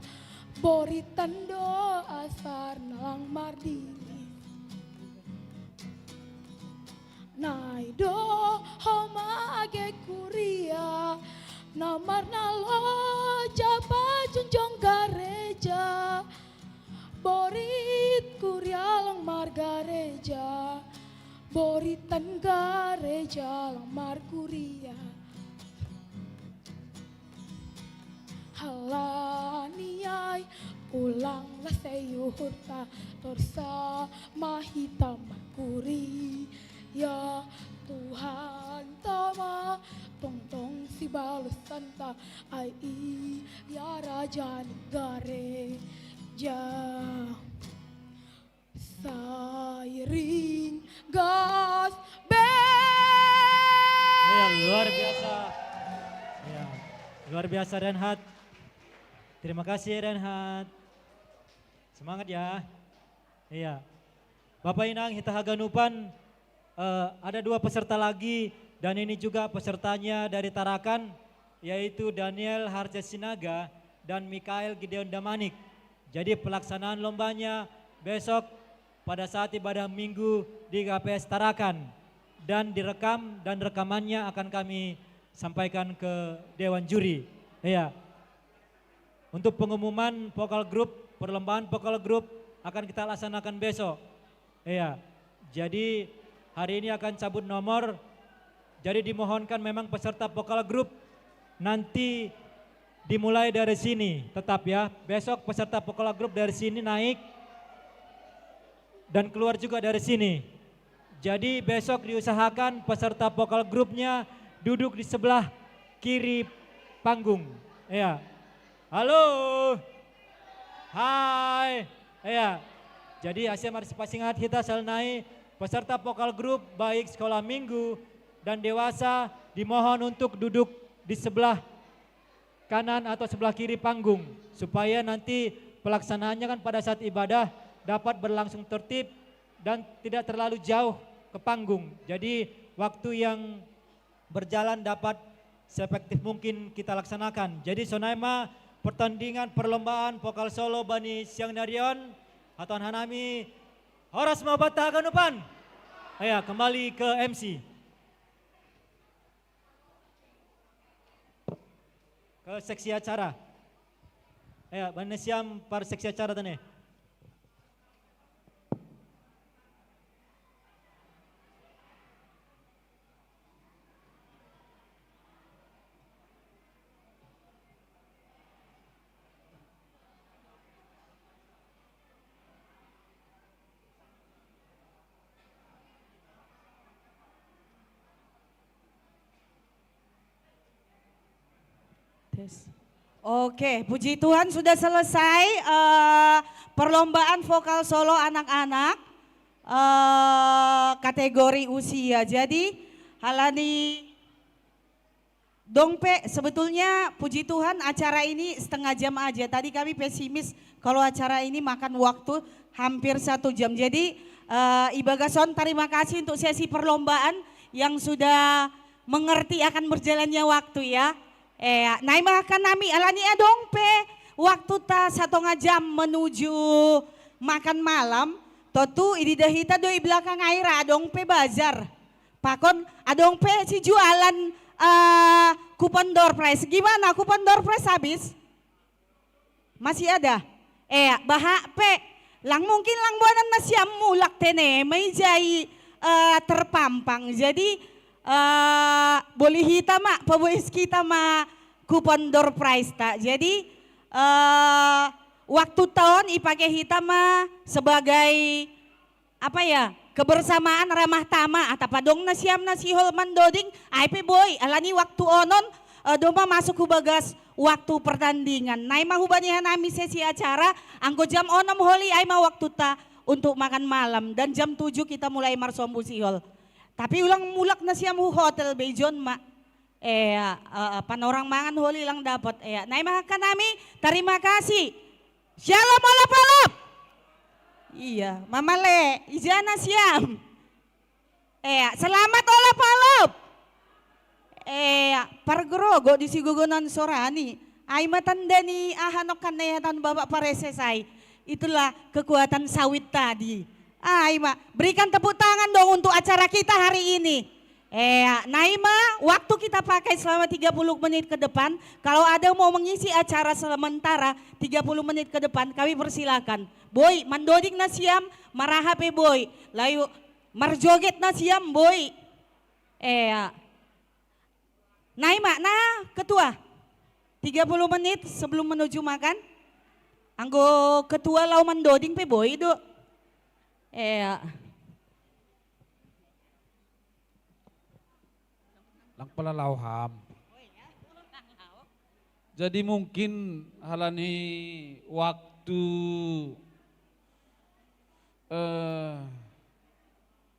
borit tando asar nalang mardi Naido homa age kuria namar nalo Boritan gereja lamar kuria Halaniai ulanglah sayurta Torsa mahita makuri Ya Tuhan tama Tong si balus santa Ai ya raja negare Ja Sairing gas Ya, luar biasa. Ya, luar biasa Renhat. Terima kasih Renhat. Semangat ya. Iya. Bapak Inang Hitahaganupan, ada 2 peserta lagi dan ini juga pesertanya dari Tarakan, yaitu Daniel Harja Sinaga dan Mikael Gideon Damanik. Jadi pelaksanaan lombanya besok pada saat ibadah minggu di KPS Tarakan dan direkam dan rekamannya akan kami sampaikan ke Dewan Juri. Iya. Untuk pengumuman vokal grup, perlombaan vokal grup akan kita laksanakan besok. Iya. Jadi hari ini akan cabut nomor. Jadi dimohonkan memang peserta vokal grup nanti dimulai dari sini, tetap ya. Besok peserta vokal grup dari sini naik dan keluar juga dari sini. Jadi besok diusahakan peserta vokal grupnya duduk di sebelah kiri panggung. Ya. Halo. Hai. Ya. Jadi Asia Partisipasi Ngat kita selnai peserta vokal grup baik sekolah minggu dan dewasa dimohon untuk duduk di sebelah kanan atau sebelah kiri panggung supaya nanti pelaksanaannya kan pada saat ibadah dapat berlangsung tertib dan tidak terlalu jauh ke panggung. Jadi waktu yang berjalan dapat seefektif mungkin kita laksanakan. Jadi Sonaima pertandingan perlombaan vokal solo Bani Siang Narion atau Hanami Horas Mabata Ganupan. Ayo kembali ke MC. Ke seksi acara. Ayo Bani Siam par seksi acara tadi. Oke, puji Tuhan sudah selesai perlombaan vokal solo anak-anak kategori usia. Jadi Halani Dongpe sebetulnya puji Tuhan acara ini setengah jam aja. Tadi kami pesimis kalau acara ini makan waktu hampir 1 jam. Jadi Iba Gason terima kasih untuk sesi perlombaan yang sudah mengerti akan berjalannya waktu ya. Naimah kanami alani adongpe waktu ta 1,5 jam menuju makan malam. Totu ini dahita doi belakang air adongpe bazar. Pakon adongpe si jualan kupon door prize. Gimana kupon door prize habis? Masih ada? Bahak pe. Lang mungkin lang buanan nasyam mulak tene. May jai terpampang. Jadi boleh hita mak, pabuis kita mak kupon door prize tak. Jadi waktu tahun ipakai hita mak sebagai apa ya kebersamaan ramah tamah atau padong nasiam nasihol mandoding aipe boy alani waktu onon doma masuk ke bagas waktu pertandingan. Naimah hubani hanami sesi acara anggo jam 6 holi aima waktu ta untuk makan malam dan jam 7 kita mulai marsombu sihol. Tapi ulang mulak na siya mo hotel bejon mak. Panorang mangan holi lang dapat. Naimah kanami, terima kasih. Shalom olap-olap. Iya, mamale, ijana siam. Selamat olap-olap. Pargrogo di sigugunan sorani. Ay matanda ni ahanok kanayatan bapak paresesay. Itulah kekuatan sawit tadi. Naima, berikan tepuk tangan dong untuk acara kita hari ini. Naima, waktu kita pakai selama 30 menit ke depan. Kalau ada mau mengisi acara sementara 30 menit ke depan, kami persilakan. Boy, mandodik na siam, marahape boy. Layu, marjoget na siyam boy. Naima, nah ketua, 30 menit sebelum menuju makan. Anggo ketua lau mandoding pe boy do. Lang palalawham. Jadi mungkin halani waktu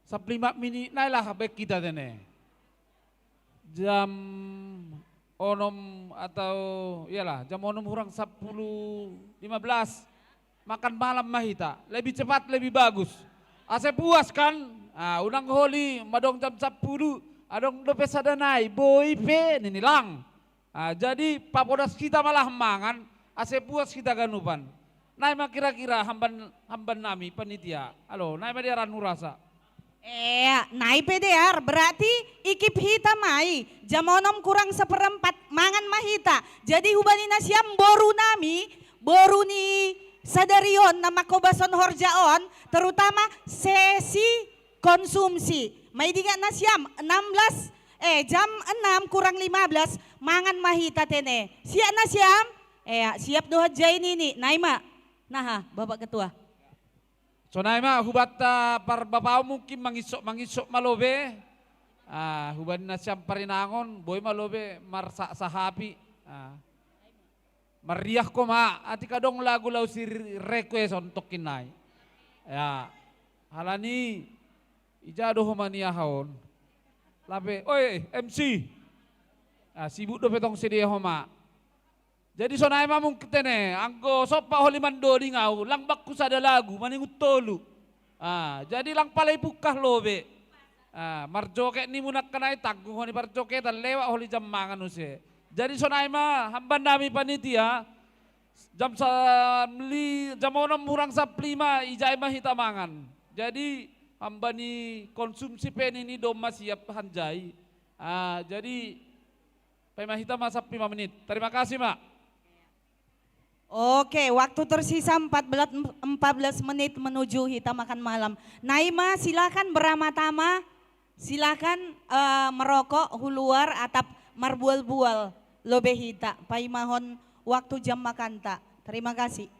sa 5 menit na lah baik kita tene. Jam onom atau iyalah jam onom kurang 10.15 makan malam mahita lebih cepat lebih bagus. Ase puas kan? Unang holi madong jam 10 adong dope sadanai boy pe nini lang. Jadi papodas kita malah mangan ase puas kita ganupan. Naima kira-kira hamban nami panitia. Halo, naima dia ranu rasa. Naik PDR berarti ikip hita mai jam onom kurang 1/4 mangan mahita. Jadi hubani nasiam boru ni sadarion na makobason horjaon terutama sesi konsumsi. May diga nasiam 16 jam 6 kurang 15 mangan mahita tene. Siap nasiam? Siap doha jay nini. Naima. Nah, Bapak Ketua. So naima hubat par bapaw mungkin mangisok malobe. Hubat na siyang parinangon, boy malobe marsa sa happy. Mariah ko ati kadong lagu law si request untuk kinay. Halani ijado humania haon. Labe, oy MC. Sibuk do petong sedia homa. Jadi sonay mamong kitene, anggo sopa holiman dodi ngau, lang bakku sada lagu, maningut tolu. Jadi lang palay pukah lobe. Marjoke ni munak kanay taggung honi marjoke tan lewa holi jam mangan use. Jadi sonay ma hamban nami panitia jam onom murang 15 ijay mahita mangan. Jadi hambani konsumsi pen ini doma siap hanjai. Jadi pemahita masa 5 menit. Terima kasih, Mak. Oke, waktu tersisa 14 menit menuju hita makan malam. Naima silakan beramah-tamah, silakan merokok huluar atap marbual-bual lobe hita. Paimahon waktu jam makan tak. Terima kasih.